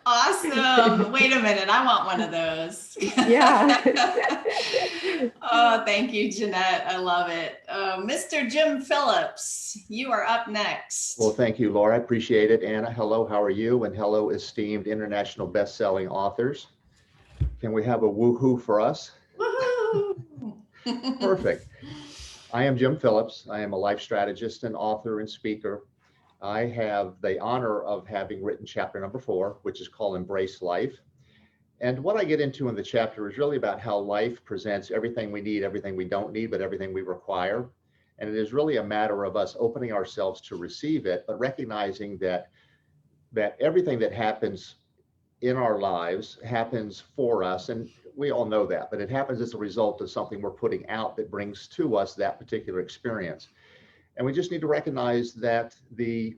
Awesome. Wait a minute. I want one of those. Yeah. Oh, thank you, Janette. I love it. Mr. Jim Phillips, you are up next. Well, thank you, Laura. I appreciate it. Anna, hello, how are you? And hello, esteemed international best-selling authors. Can we have a woohoo for us? Woohoo! Perfect. I am Jim Phillips. I am a life strategist and author and speaker. I have the honor of having written chapter number 4, which is called Embrace Life. And what I get into in the chapter is really about how life presents everything we need, everything we don't need, but everything we require. And it is really a matter of us opening ourselves to receive it, but recognizing that everything that happens in our lives happens for us. And we all know that, but it happens as a result of something we're putting out that brings to us that particular experience. And we just need to recognize that the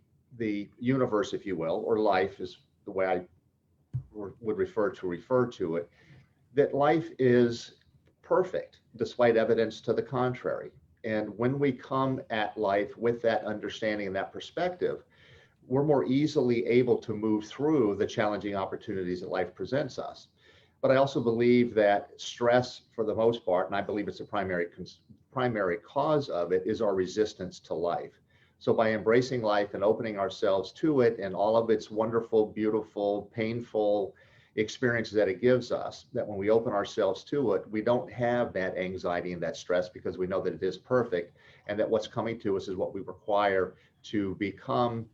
universe, if you will, or life is the way I would refer to it, that life is perfect despite evidence to the contrary. And when we come at life with that understanding and that perspective, we're more easily able to move through the challenging opportunities that life presents us. But I also believe that stress, for the most part, and I believe it's a primary cause of it, is our resistance to life. So by embracing life and opening ourselves to it and all of its wonderful, beautiful, painful experiences that it gives us, that when we open ourselves to it, we don't have that anxiety and that stress because we know that it is perfect and that what's coming to us is what we require to become,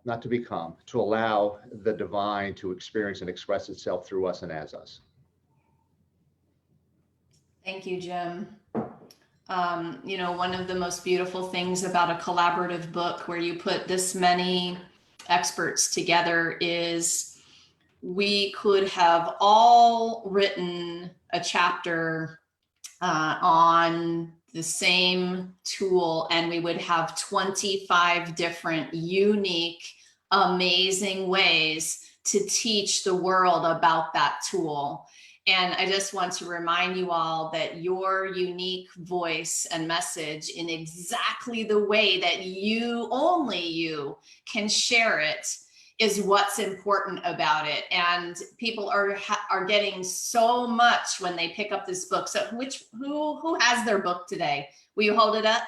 not to become, to allow the divine to experience and express itself through us and as us. Thank you, Jim. You know, one of the most beautiful things about a collaborative book where you put this many experts together is we could have all written a chapter on the same tool and we would have 25 different unique, amazing ways to teach the world about that tool. And I just want to remind you all that your unique voice and message in exactly the way that you, only you, can share it is what's important about it. And people are getting so much when they pick up this book. So who has their book today? Will you hold it up?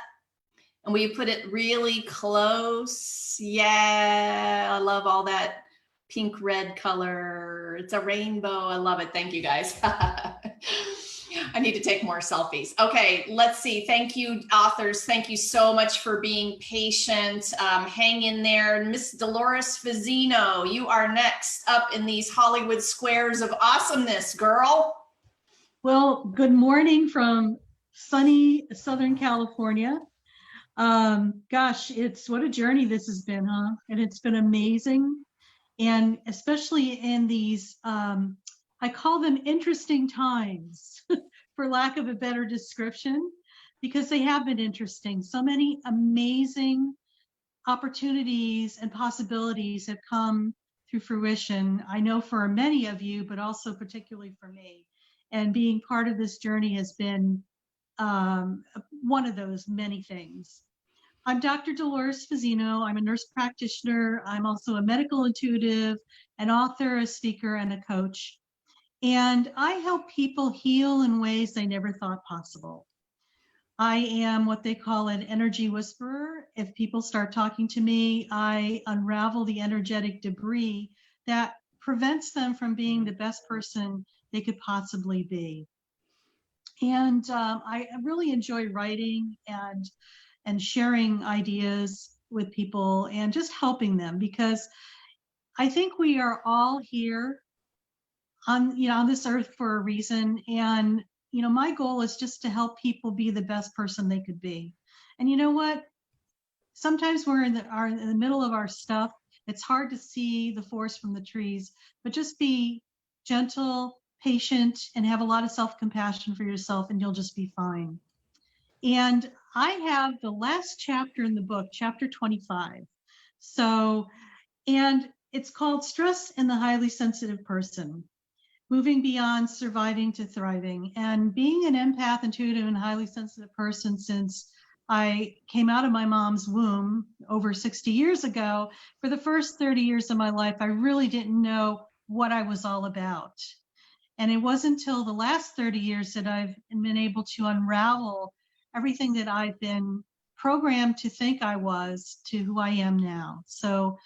And will you put it really close? Yeah, I love all that pink red color. It's a rainbow. I love it. Thank you guys. I need to take more selfies. Okay, let's see. Thank you, authors. Thank you so much for being patient. Hang in there. Miss Dolores Fazzino, you are next up in these Hollywood squares of awesomeness, girl. Well, good morning from sunny Southern California. Gosh, what a journey this has been, huh? And it's been amazing. And especially in these, I call them interesting times, for lack of a better description, because they have been interesting. So many amazing opportunities and possibilities have come through fruition. I know for many of you, but also particularly for me. And being part of this journey has been one of those many things. I'm Dr. Dolores Fazzino. I'm a nurse practitioner. I'm also a medical intuitive, an author, a speaker, and a coach. And I help people heal in ways they never thought possible. I am what they call an energy whisperer. If people start talking to me, I unravel the energetic debris that prevents them from being the best person they could possibly be. And I really enjoy writing and sharing ideas with people and just helping them, because I think we are all here on this earth for a reason. And my goal is just to help people be the best person they could be. And you know what? Sometimes we're in the middle of our stuff. It's hard to see the forest from the trees, but just be gentle, patient, and have a lot of self-compassion for yourself, and you'll just be fine. And I have the last chapter in the book, chapter 25. And it's called Stress in the Highly Sensitive Person. Moving beyond surviving to thriving. And being an empath, intuitive, and highly sensitive person since I came out of my mom's womb over 60 years ago, for the first 30 years of my life, I really didn't know what I was all about. And it wasn't until the last 30 years that I've been able to unravel everything that I've been programmed to think I was to who I am now. So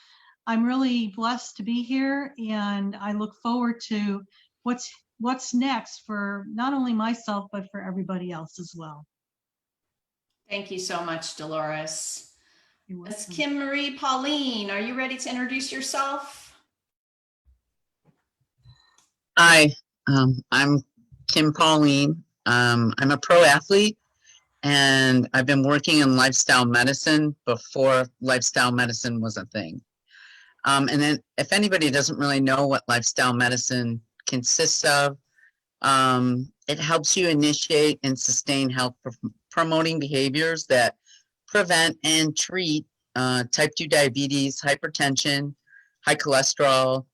I'm really blessed to be here, and I look forward to what's next for not only myself, but for everybody else as well. Thank you so much, Dolores. Miss Kim Marie Pauline, are you ready to introduce yourself? Hi, I'm Kim Pauline. I'm a pro athlete, and I've been working in lifestyle medicine before lifestyle medicine was a thing. And then if anybody doesn't really know what lifestyle medicine consists of, it helps you initiate and sustain health promoting behaviors that prevent and treat type 2 diabetes, hypertension, high cholesterol,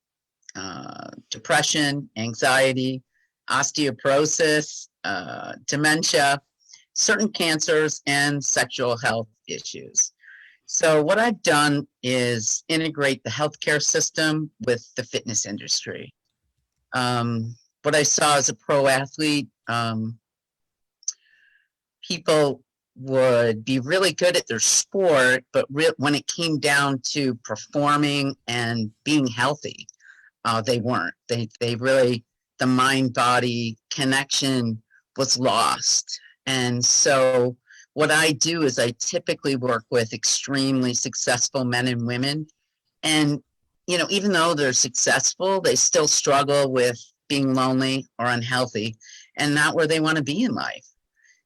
depression, anxiety, osteoporosis, dementia, certain cancers, and sexual health issues. So what I've done is integrate the healthcare system with the fitness industry. What I saw as a pro athlete, people would be really good at their sport, but when it came down to performing and being healthy, they weren't. They really, the mind-body connection was lost. And so what I do is I typically work with extremely successful men and women. And, even though they're successful, they still struggle with being lonely or unhealthy and not where they want to be in life.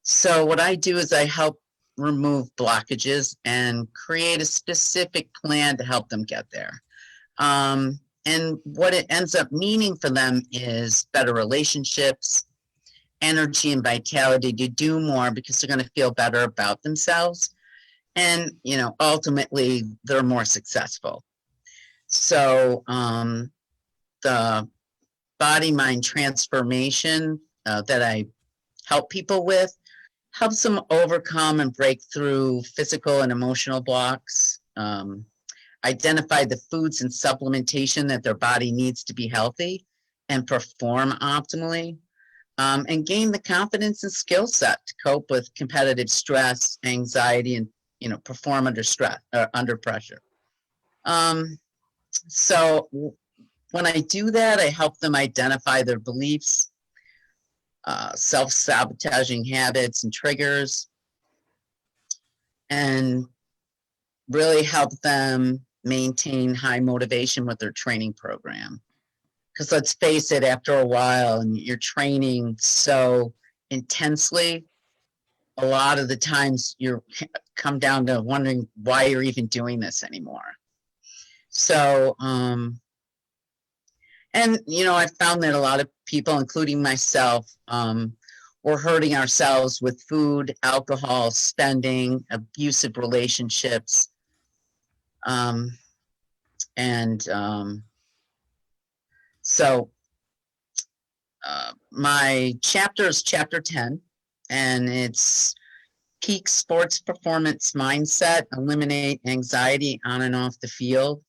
So what I do is I help remove blockages and create a specific plan to help them get there. And what it ends up meaning for them is better relationships, energy and vitality to do more because they're going to feel better about themselves. And, ultimately they're more successful. So the body-mind transformation that I help people with helps them overcome and break through physical and emotional blocks, identify the foods and supplementation that their body needs to be healthy and perform optimally, and gain the confidence and skill set to cope with competitive stress, anxiety, and perform under stress or under pressure. So when I do that, I help them identify their beliefs, self-sabotaging habits and triggers, and really help them maintain high motivation with their training program. Because let's face it, after a while and you're training so intensely, a lot of the times you come down to wondering why you're even doing this anymore. So, and I found that a lot of people, including myself, we're hurting ourselves with food, alcohol, spending, abusive relationships. So my chapter is chapter 10, and it's Peak Sports Performance Mindset, Eliminate Anxiety on and off the field.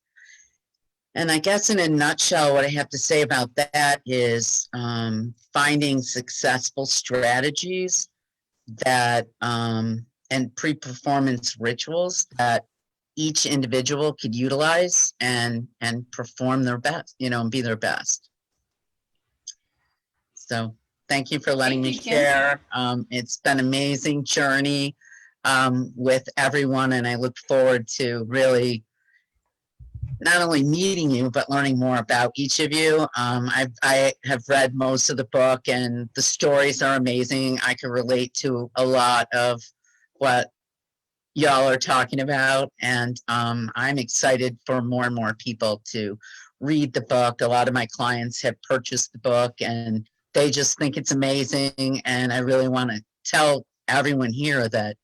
And I guess in a nutshell, what I have to say about that is finding successful strategies that and pre-performance rituals that each individual could utilize and perform their best, you know, and be their best. So thank you for letting me share. It's been an amazing journey with everyone, and I look forward to really not only meeting you, but learning more about each of you. I have read most of the book, and the stories are amazing. I can relate to a lot of what y'all are talking about, and I'm excited for more and more people to read the book. A lot of my clients have purchased the book, and they just think it's amazing, and I really want to tell everyone here that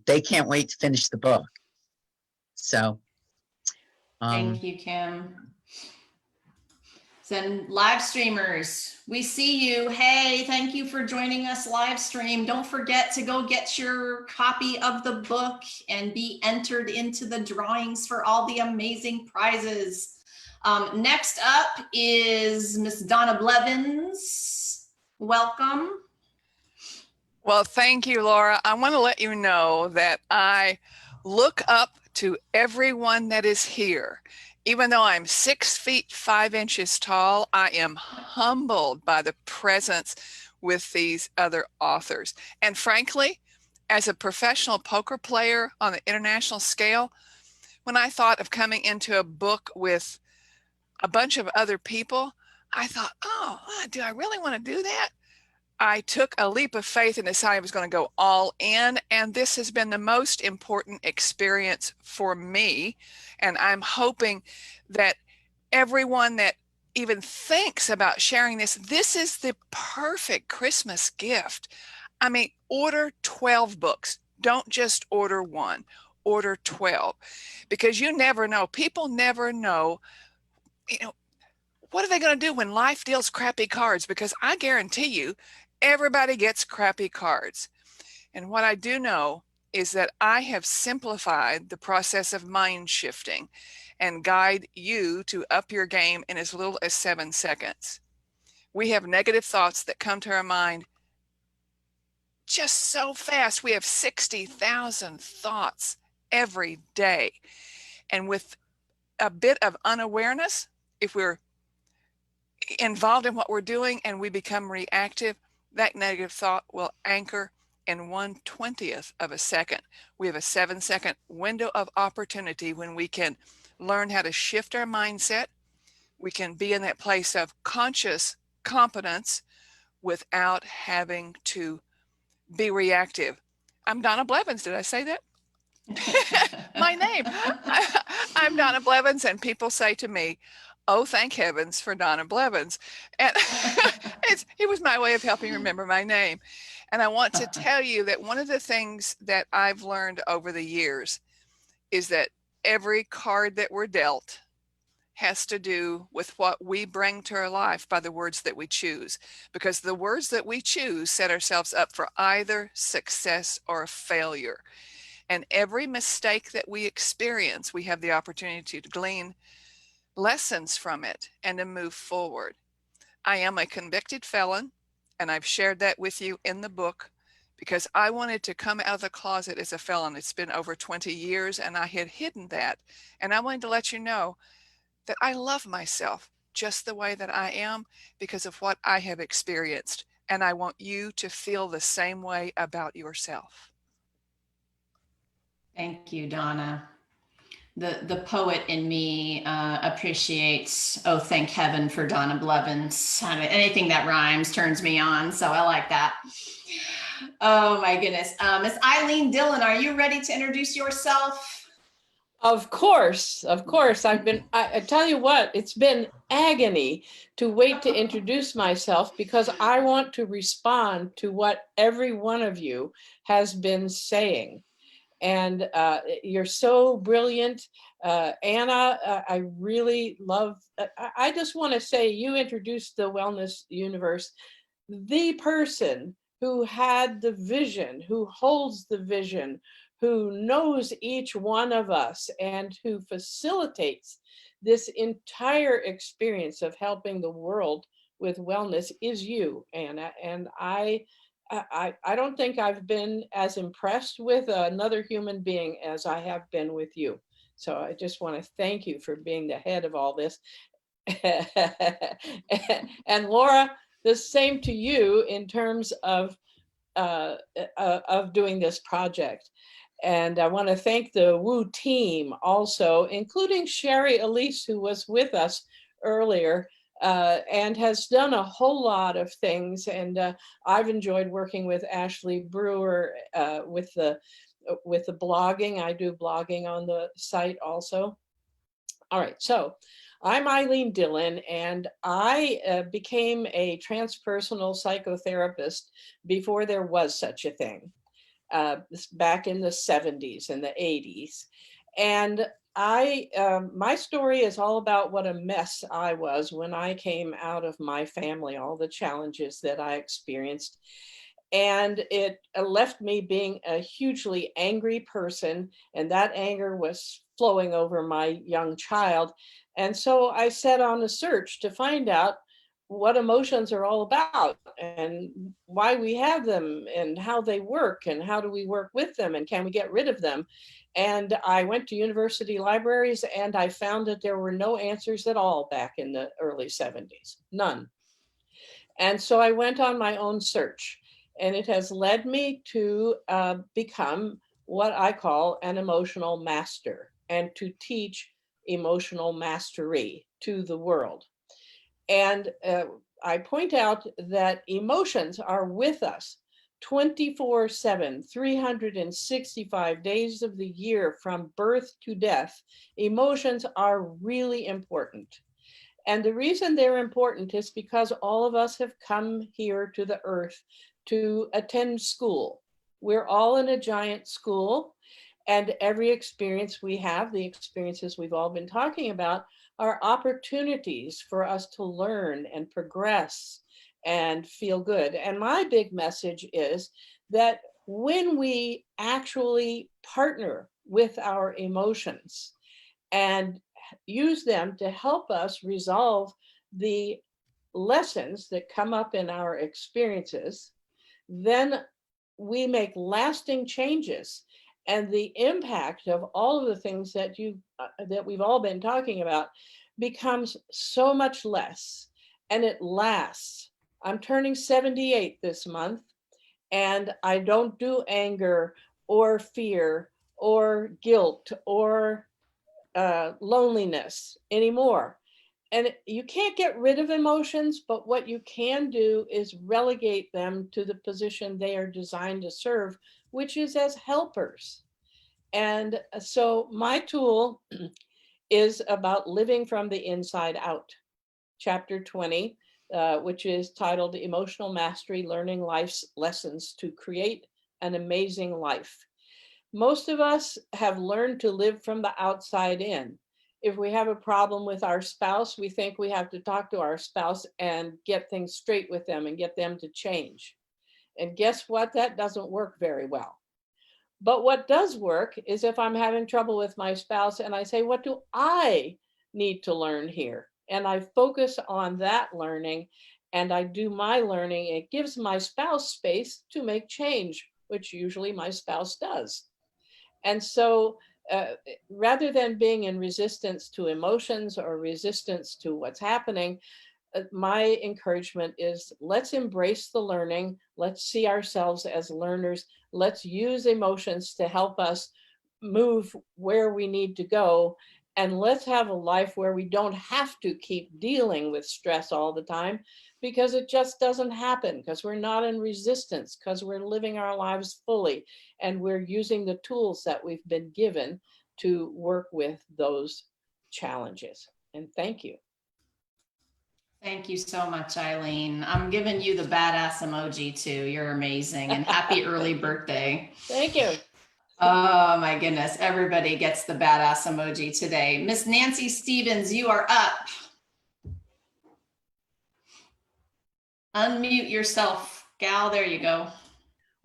they can't wait to finish the book. So thank you, Kim. So live streamers, we see you. Hey, thank you for joining us live stream. Don't forget to go get your copy of the book and be entered into the drawings for all the amazing prizes. Next up is Miss Donna Blevins. Welcome. Well, thank you, Laura. I want to let you know that I look up to everyone that is here. Even though I'm 6 feet 5 inches tall, I am humbled by the presence with these other authors. And frankly, as a professional poker player on the international scale, when I thought of coming into a book with a bunch of other people, I thought, oh, do I really want to do that? I took a leap of faith and decided I was going to go all in. And this has been the most important experience for me. And I'm hoping that everyone that even thinks about sharing this, this is the perfect Christmas gift. I mean, order 12 books. Don't just order one, order 12, because you never know. People never know, you know, what are they going to do when life deals crappy cards? Because I guarantee you, everybody gets crappy cards. And what I do know is that I have simplified the process of mind shifting and guide you to up your game in as little as 7 seconds. We have negative thoughts that come to our mind just so fast. We have 60,000 thoughts every day. And with a bit of unawareness, if we're involved in what we're doing and we become reactive, that negative thought will anchor in 1/20th of a second. We have a 7-second window of opportunity when we can learn how to shift our mindset. We can be in that place of conscious competence without having to be reactive. I'm Donna Blevins. Did I say that? My name. I'm Donna Blevins, and people say to me, oh, thank heavens for Donna Blevins. And it was my way of helping remember my name. And I want to tell you that one of the things that I've learned over the years is that every card that we're dealt has to do with what we bring to our life by the words that we choose, because the words that we choose set ourselves up for either success or failure. And every mistake that we experience, we have the opportunity to glean lessons from it and to move forward. I am a convicted felon, and I've shared that with you in the book because I wanted to come out of the closet as a felon. It's been over 20 years and I had hidden that. And I wanted to let you know that I love myself just the way that I am because of what I have experienced. And I want you to feel the same way about yourself. Thank you, Donna. The poet in me appreciates, oh, thank heaven for Donna Blevins. I mean, anything that rhymes turns me on, so I like that. Oh my goodness. Miss Ilene Dillon, are you ready to introduce yourself? Of course. I tell you what, it's been agony to wait to introduce myself because I want to respond to what every one of you has been saying. And you're so brilliant. Anna, I really love, I just want to say you introduced the wellness universe, the person who had the vision, who holds the vision, who knows each one of us and who facilitates this entire experience of helping the world with wellness is you, Anna. And I I don't think I've been as impressed with another human being as I have been with you. So I just want to thank you for being the head of all this. And Laura, the same to you in terms of doing this project. And I want to thank the WOO team also, including Sherry Elise, who was with us earlier and has done a whole lot of things. And I've enjoyed working with Ashley Brewer with the blogging. I do blogging on the site also. All right, so I'm Eileen Dillon, and I became a transpersonal psychotherapist before there was such a thing, back in the 70s and the 80s. And my story is all about what a mess I was when I came out of my family, all the challenges that I experienced. And it left me being a hugely angry person, and that anger was flowing over my young child. And so I set on a search to find out what emotions are all about and why we have them and how they work and how do we work with them and can we get rid of them. And I went to university libraries and I found that there were no answers at all back in the early 70s, none. And so I went on my own search, and it has led me to become what I call an emotional master and to teach emotional mastery to the world. And I point out that emotions are with us 24/7, 365 days of the year from birth to death. Emotions are really important. And the reason they're important is because all of us have come here to the earth to attend school. We're all in a giant school, and every experience we have, the experiences we've all been talking about, are opportunities for us to learn and progress and feel good. And my big message is that when we actually partner with our emotions and use them to help us resolve the lessons that come up in our experiences, then we make lasting changes. And the impact of all of the things that we've all been talking about becomes so much less, and it lasts. I'm turning 78 this month, and I don't do anger or fear or guilt or loneliness anymore. And you can't get rid of emotions, but what you can do is relegate them to the position they are designed to serve, which is as helpers. And so my tool is about living from the inside out. Chapter 20, which is titled Emotional Mastery, Learning Life's Lessons to Create an Amazing Life. Most of us have learned to live from the outside in. If we have a problem with our spouse, we think we have to talk to our spouse and get things straight with them and get them to change. And guess what? That doesn't work very well. But what does work is if I'm having trouble with my spouse and I say, what do I need to learn here? And I focus on that learning and I do my learning. It gives my spouse space to make change, which usually my spouse does. And so rather than being in resistance to emotions or resistance to what's happening, my encouragement is let's embrace the learning. Let's see ourselves as learners. Let's use emotions to help us move where we need to go. And let's have a life where we don't have to keep dealing with stress all the time, because it just doesn't happen, because we're not in resistance, because we're living our lives fully and we're using the tools that we've been given to work with those challenges. And thank you. Thank you so much, Eileen. I'm giving you the badass emoji too. You're amazing, and happy early birthday. Thank you. Oh my goodness, everybody gets the badass emoji today. Miss Nancy Stevens, you are up. Unmute yourself, gal. There you go.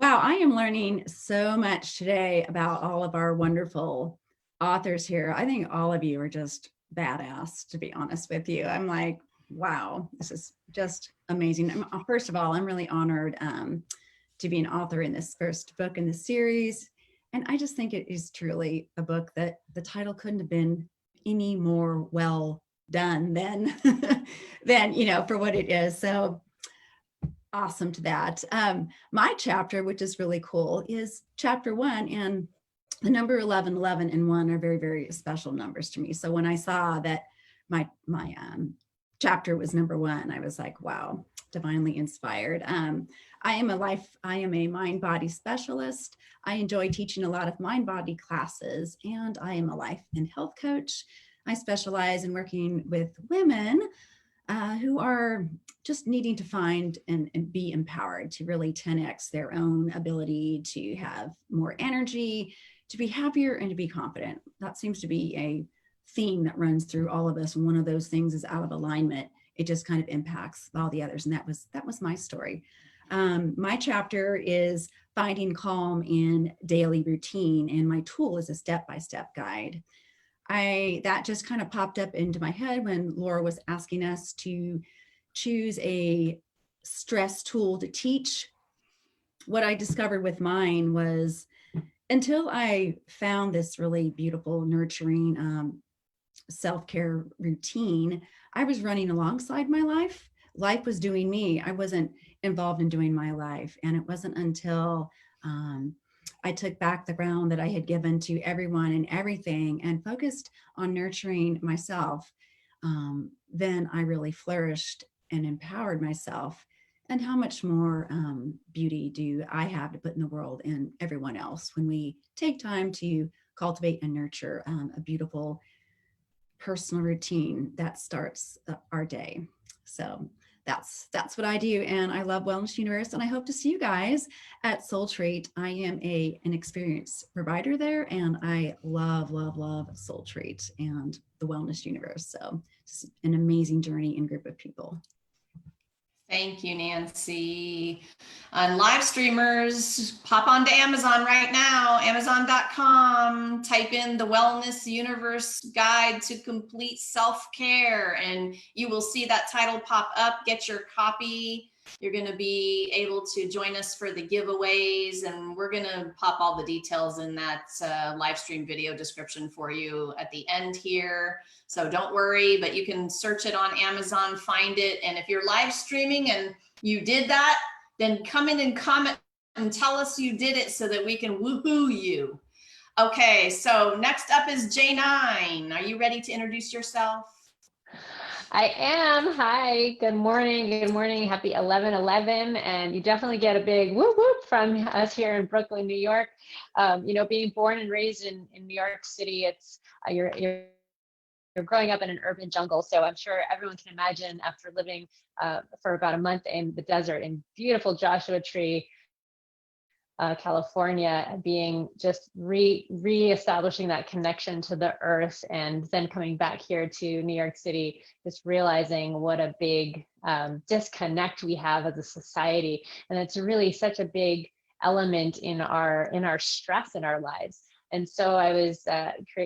Wow, I am learning so much today about all of our wonderful authors here. I think all of you are just badass, to be honest with you. I'm like, wow, this is just amazing. First of all, I'm really honored to be an author in this first book in the series. And I just think it is truly a book that the title couldn't have been any more well done than, for what it is. So awesome to that. My chapter, which is really cool, is chapter 1, and the number 11, 11, and 1 are very, very special numbers to me. So when I saw that my chapter was number 1, I was like, wow, divinely inspired. I am a mind-body specialist. I enjoy teaching a lot of mind-body classes, and I am a life and health coach. I specialize in working with women who are just needing to find and be empowered to really 10x their own ability to have more energy, to be happier, and to be confident. That seems to be a theme that runs through all of us. When one of those things is out of alignment, it just kind of impacts all the others. And that was my story. My chapter is finding calm in daily routine, and my tool is a step-by-step guide. That just kind of popped up into my head when Laura was asking us to choose a stress tool to teach. What I discovered with mine was, until I found this really beautiful, nurturing self-care routine, I was running alongside my life. Life was doing me. I wasn't involved in doing my life. And it wasn't until I took back the ground that I had given to everyone and everything and focused on nurturing myself, then I really flourished and empowered myself. And how much more beauty do I have to put in the world and everyone else when we take time to cultivate and nurture a beautiful personal routine that starts our day. So that's what I do. And I love Wellness Universe, and I hope to see you guys at Soul Treat. I am an experienced provider there, and I love Soul Treat and the Wellness Universe. So it's an amazing journey and group of people. Thank you, Nancy. Live streamers, pop onto Amazon right now, amazon.com, type in the Wellness Universe Guide to Complete Self-Care, and you will see that title pop up. Get your copy. You're going to be able to join us for the giveaways, and we're going to pop all the details in that live stream video description for you at the end here. So don't worry, but you can search it on Amazon, find it. And if you're live streaming and you did that, then come in and comment and tell us you did it so that we can woohoo you. Okay, so next up is J9. Are you ready to introduce yourself? I am. Hi, good morning. Good morning. Happy 11/11. And you definitely get a big whoop whoop from us here in Brooklyn, New York. Being born and raised in New York City, it's you're growing up in an urban jungle. So I'm sure everyone can imagine, after living for about a month in the desert in beautiful Joshua Tree, California, being just reestablishing that connection to the earth, and then coming back here to New York City, just realizing what a big disconnect we have as a society. And it's really such a big element in our stress in our lives. And so I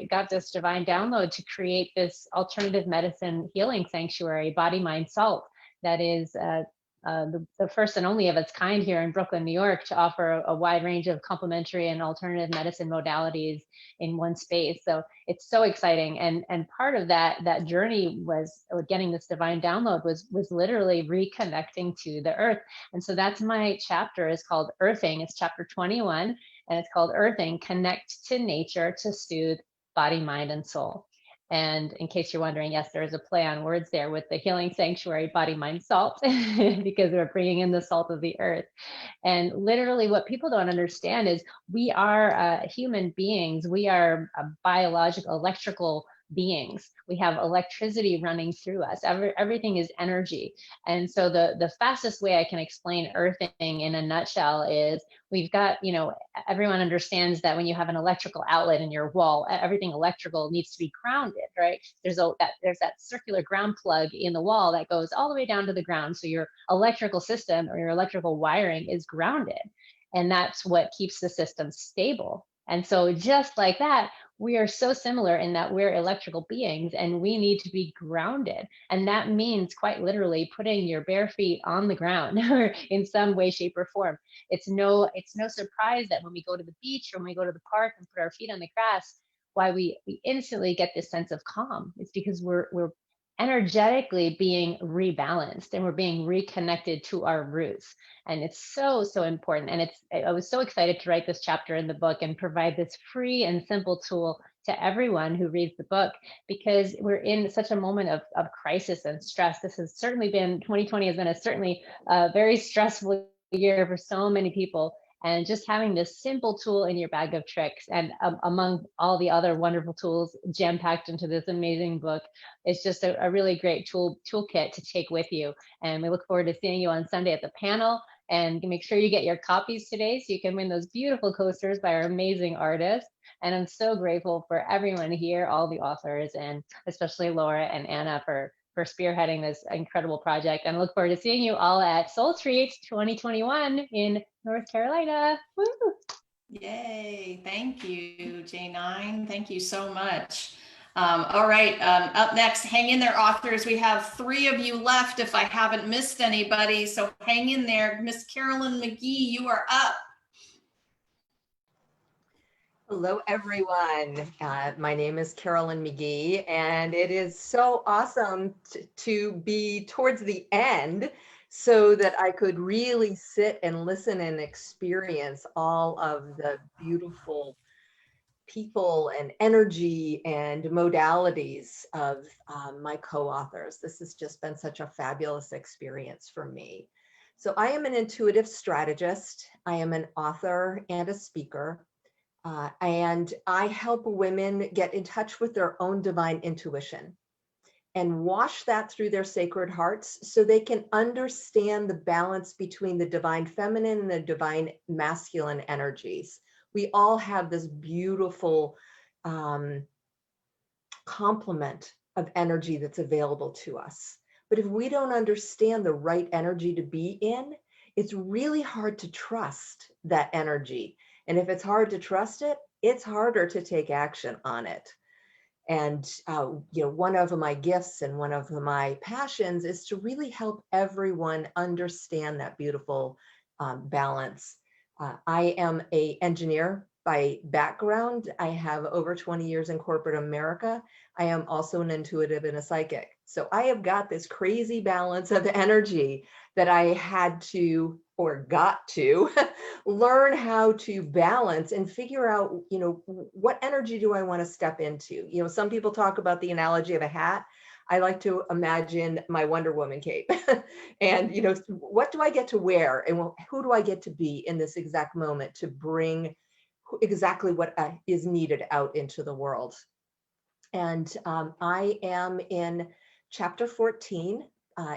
got this divine download to create this alternative medicine healing sanctuary, Body, Mind, Salt, that is the first and only of its kind here in Brooklyn, New York, to offer a wide range of complementary and alternative medicine modalities in one space. So it's so exciting. And part of that journey was getting this divine download was literally reconnecting to the earth. And so that's my chapter, is called Earthing. It's chapter 21, and it's called Earthing: Connect to Nature to Soothe Body, Mind, and Soul. And in case you're wondering, yes, there is a play on words there with the healing sanctuary, Body, Mind, Salt, because we're bringing in the salt of the earth. And literally what people don't understand is we are human beings. We are biological, electrical beings. We have electricity running through us. Everything is energy. And so the fastest way I can explain earthing in a nutshell is we've got, everyone understands that when you have an electrical outlet in your wall, everything electrical needs to be grounded, right? There's that circular ground plug in the wall that goes all the way down to the ground. So your electrical system or your electrical wiring is grounded. And that's what keeps the system stable. And so just like that, we are so similar in that we're electrical beings and we need to be grounded. And that means quite literally putting your bare feet on the ground or in some way, shape, or form. It's no surprise that when we go to the beach or when we go to the park and put our feet on the grass, why we instantly get this sense of calm. It's because we're energetically being rebalanced and we're being reconnected to our roots. And it's so important. And I was so excited to write this chapter in the book and provide this free and simple tool to everyone who reads the book, because we're in such a moment of crisis and stress. This has certainly been, 2020 has been certainly a very stressful year for so many people. And just having this simple tool in your bag of tricks, and among all the other wonderful tools jam-packed into this amazing book, is just a really great toolkit to take with you. And we look forward to seeing you on Sunday at the panel. And make sure you get your copies today so you can win those beautiful coasters by our amazing artists. And I'm so grateful for everyone here, all the authors, and especially Laura and Anna for spearheading this incredible project. And I look forward to seeing you all at Soul Treat 2021 in North Carolina. Woo! Yay, thank you, J9. Thank you so much. All right, up next, hang in there, authors. We have 3 of you left if I haven't missed anybody, so hang in there. Miss Carolyn Mcgee, you are up. Hello, everyone. My name is Carolyn Mcgee, and it is so awesome to be towards the end so that I could really sit and listen and experience all of the beautiful people and energy and modalities of my co-authors. This has just been such a fabulous experience for me. So I am an intuitive strategist. I am an author and a speaker. And I help women get in touch with their own divine intuition and wash that through their sacred hearts so they can understand the balance between the divine feminine and the divine masculine energies. We all have this beautiful complement of energy that's available to us. But if we don't understand the right energy to be in, it's really hard to trust that energy. And if it's hard to trust it, it's harder to take action on it. And one of my gifts and one of my passions is to really help everyone understand that beautiful balance. I am an engineer by background. I have over 20 years in corporate America. I am also an intuitive and a psychic. So I have got this crazy balance of energy that I had to, or got to, learn how to balance and figure out, what energy do I want to step into? Some people talk about the analogy of a hat. I like to imagine my Wonder Woman cape and, what do I get to wear and who do I get to be in this exact moment to bring exactly what is needed out into the world. And I am in chapter 14.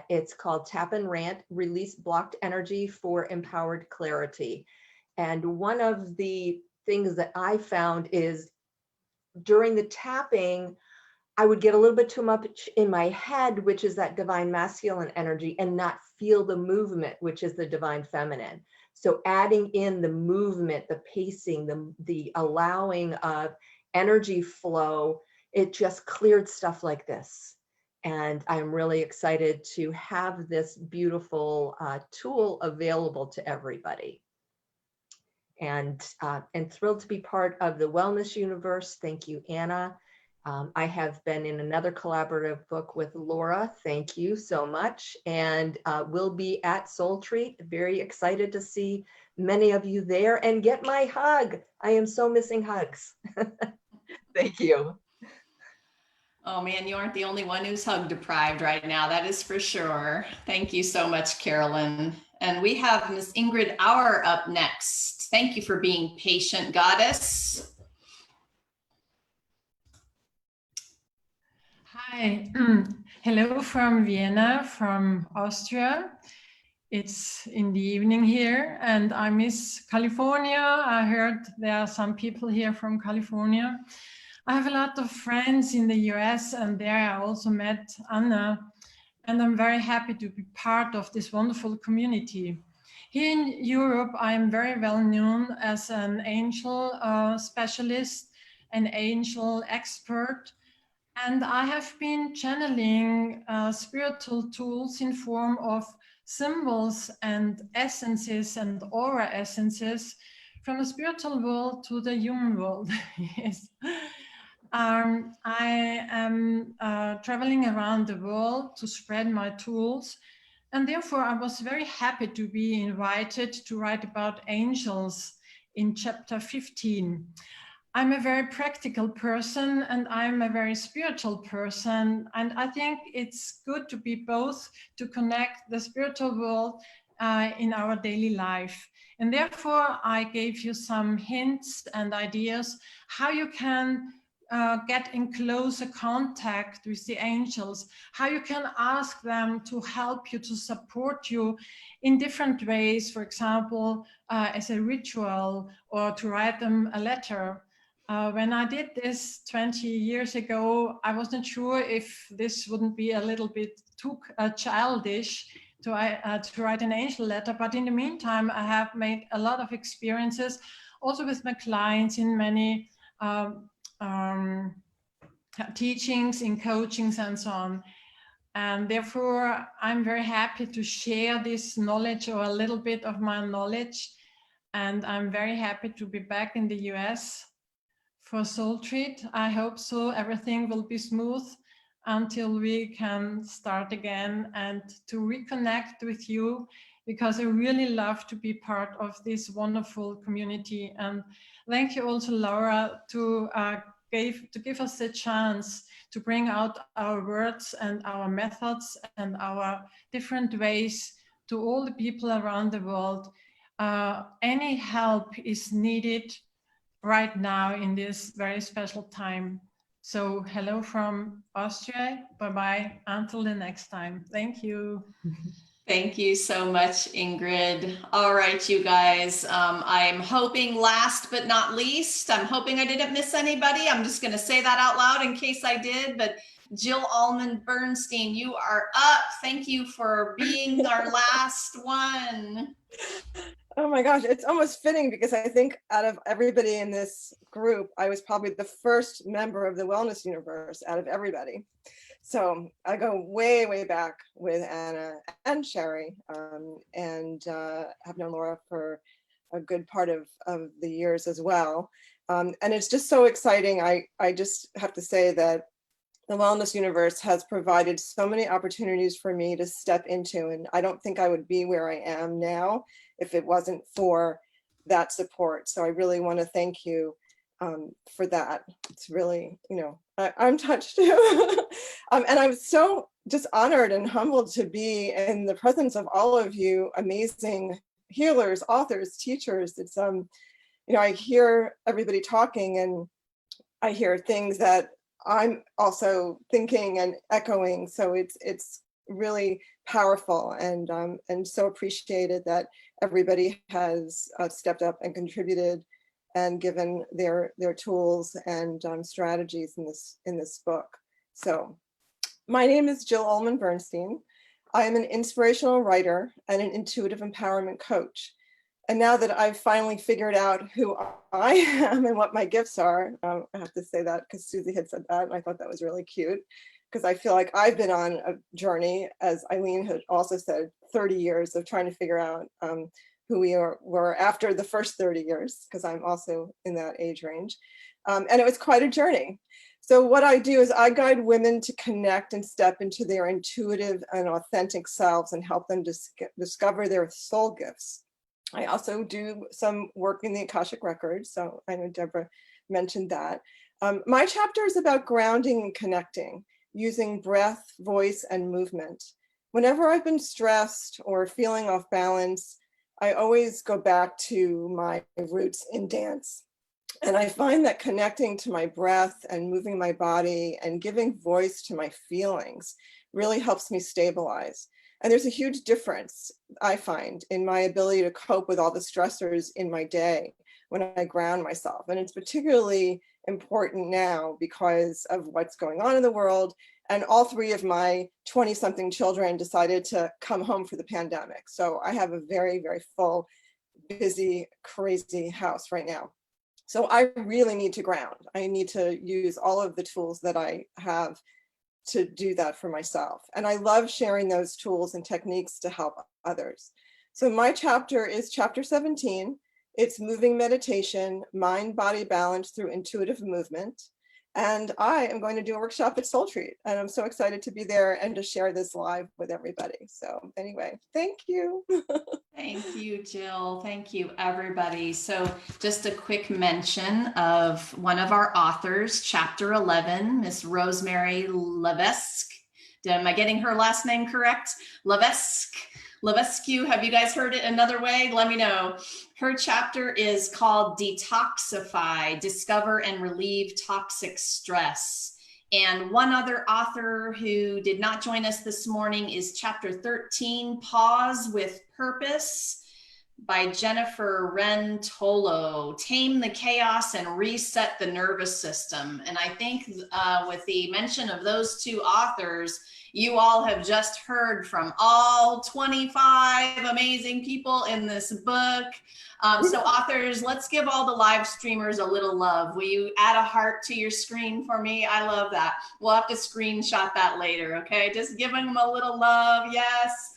It's called Tap and Rant, Release Blocked Energy for Empowered Clarity. And one of the things that I found is during the tapping, I would get a little bit too much in my head, which is that divine masculine energy, and not feel the movement, which is the divine feminine. So adding in the movement, the pacing, the allowing of energy flow, it just cleared stuff like this. And I'm really excited to have this beautiful tool available to everybody. And thrilled to be part of the wellness universe. Thank you, Anna. I have been in another collaborative book with Laura. Thank you so much. And we'll be at Soul Treat. Very excited to see many of you there and get my hug. I am so missing hugs. Thank you. Oh man, you aren't the only one who's hug deprived right now. That is for sure. Thank you so much, Carolyn. And we have Miss Ingrid Auer up next. Thank you for being patient, goddess. Hi, hello from Vienna, from Austria. It's in the evening here and I miss California. I heard there are some people here from California. I have a lot of friends in the US and there I also met Anna, and I'm very happy to be part of this wonderful community. Here in Europe, I am very well known as an angel specialist, an angel expert. And I have been channeling spiritual tools in form of symbols and essences and aura essences from the spiritual world to the human world. Yes. I am traveling around the world to spread my tools, and therefore I was very happy to be invited to write about angels in chapter 15. I'm a very practical person and I'm a very spiritual person, and I think it's good to be both, to connect the spiritual world in our daily life. And therefore I gave you some hints and ideas how you can get in closer contact with the angels, how you can ask them to help you, to support you in different ways, for example, as a ritual, or to write them a letter. When I did this 20 years ago, I wasn't sure if this wouldn't be a little bit too childish to write an angel letter, but in the meantime, I have made a lot of experiences also with my clients in many teachings, in coachings and so on. And therefore, I'm very happy to share this knowledge, or a little bit of my knowledge. And I'm very happy to be back in the US for Soul Treat. I hope so. Everything will be smooth until we can start again, and to reconnect with you, because I really love to be part of this wonderful community. And thank you also, Laura, to give us a chance to bring out our words and our methods and our different ways to all the people around the world. Any help is needed right now in this very special time. So hello from Austria. Bye-bye until the next time. Thank you. Thank you so much, Ingrid. All right, you guys, I'm hoping last but not least, I'm hoping I didn't miss anybody. I'm just going to say that out loud in case I did, but Jill Alman-Bernstein, you are up. Thank you for being our last one. Oh my gosh, it's almost fitting, because I think out of everybody in this group, I was probably the first member of the Wellness Universe out of everybody. So I go way, way back with Anna and Sherry, and have known Laura for a good part of the years as well. And it's just so exciting. I just have to say that the Wellness Universe has provided so many opportunities for me to step into, and I don't think I would be where I am now if it wasn't for that support. So I really want to thank you for that. It's really, I'm touched too. And I'm so just honored and humbled to be in the presence of all of you amazing healers, authors, teachers. It's, I hear everybody talking, and I hear things that I'm also thinking and echoing. So it's really powerful, and so appreciated that everybody has stepped up and contributed and given their tools and strategies in this book. So my name is Jill Alman-Bernstein. I am an inspirational writer and an intuitive empowerment coach. And now that I've finally figured out who I am and what my gifts are, I have to say that because Susie had said that, and I thought that was really cute, because I feel like I've been on a journey, as Ilene had also said, 30 years of trying to figure out who we were after the first 30 years, because I'm also in that age range. And it was quite a journey. So what I do is I guide women to connect and step into their intuitive and authentic selves and help them discover their soul gifts. I also do some work in the Akashic Records. So I know Deborah mentioned that. My chapter is about grounding and connecting, using breath, voice, and movement. Whenever I've been stressed or feeling off balance, I always go back to my roots in dance. And I find that connecting to my breath and moving my body and giving voice to my feelings really helps me stabilize. And there's a huge difference, I find, in my ability to cope with all the stressors in my day when I ground myself. And it's particularly important now because of what's going on in the world. And all three of my 20-something children decided to come home for the pandemic. So I have a very, very full, busy, crazy house right now. So I really need to ground. I need to use all of the tools that I have to do that for myself. And I love sharing those tools and techniques to help others. So my chapter is chapter 17. It's moving meditation, mind body balance through intuitive movement. And I am going to do a workshop at Soul Treat. And I'm so excited to be there and to share this live with everybody. So anyway, thank you. Thank you, Jill. Thank you, everybody. So just a quick mention of one of our authors, chapter 11, Miss Rosemary Levesque. Am I getting her last name correct? Levesque. Have you guys heard it another way? Let me know. Her chapter is called Detoxify, Discover and Relieve Toxic Stress. And one other author who did not join us this morning is chapter 13, Pause with Purpose, by Jennifer Wren Tolo, Tame the Chaos and Reset the Nervous System. And I think with the mention of those two authors, you all have just heard from all 25 amazing people in this book. So authors, let's give all the live streamers a little love. Will you add a heart to your screen for me? I love that. We'll have to screenshot that later, okay? Just giving them a little love, yes.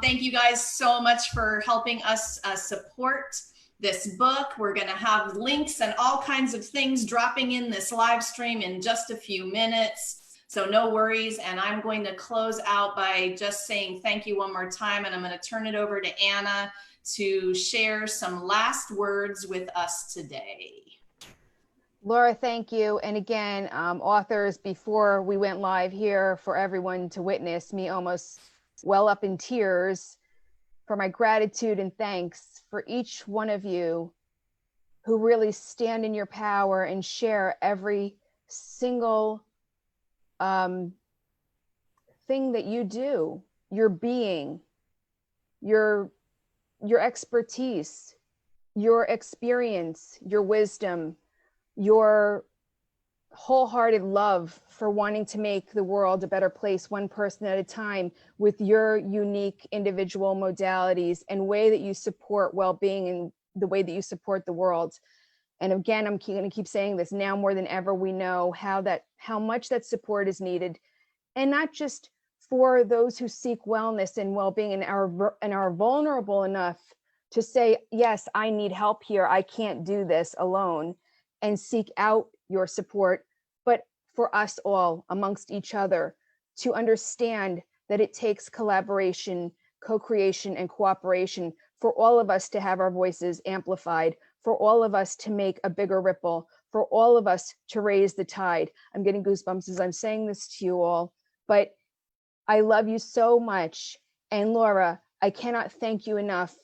Thank you guys so much for helping us support this book. We're gonna have links and all kinds of things dropping in this live stream in just a few minutes. So no worries, and I'm going to close out by just saying thank you one more time, and I'm going to turn it over to Anna to share some last words with us today. Laura, thank you. And again, authors, before we went live here for everyone to witness, me almost well up in tears for my gratitude and thanks for each one of you who really stand in your power and share every single thing that you do, your being, your expertise, your experience, your wisdom, your wholehearted love for wanting to make the world a better place, one person at a time, with your unique individual modalities and way that you support well-being and the way that you support the world. And again, I'm going to keep saying this, now more than ever, we know how much that support is needed, and not just for those who seek wellness and well-being and are vulnerable enough to say, yes, I need help here. I can't do this alone, and seek out your support, but for us all amongst each other to understand that it takes collaboration, co-creation, and cooperation for all of us to have our voices amplified, for all of us to make a bigger ripple, for all of us to raise the tide. I'm getting goosebumps as I'm saying this to you all, but I love you so much. And Laura, I cannot thank you enough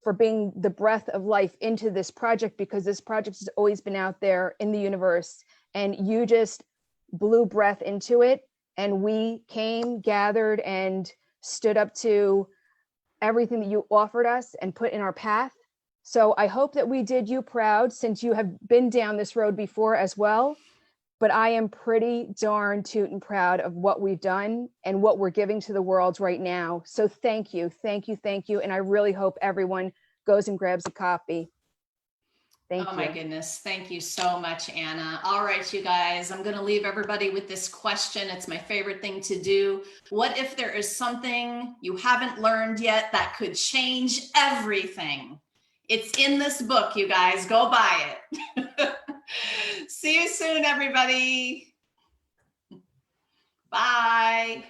for being the breath of life into this project, because this project has always been out there in the universe, and you just blew breath into it. And we came, gathered, and stood up to everything that you offered us and put in our path. So I hope that we did you proud, since you have been down this road before as well. But I am pretty darn tootin' proud of what we've done and what we're giving to the world right now. So thank you, thank you, thank you. And I really hope everyone goes and grabs a copy. Thank you. Oh my goodness. Thank you so much, Anna. All right, you guys, I'm going to leave everybody with this question. It's my favorite thing to do. What if there is something you haven't learned yet that could change everything? It's in this book, you guys. Go buy it. See you soon, everybody. Bye.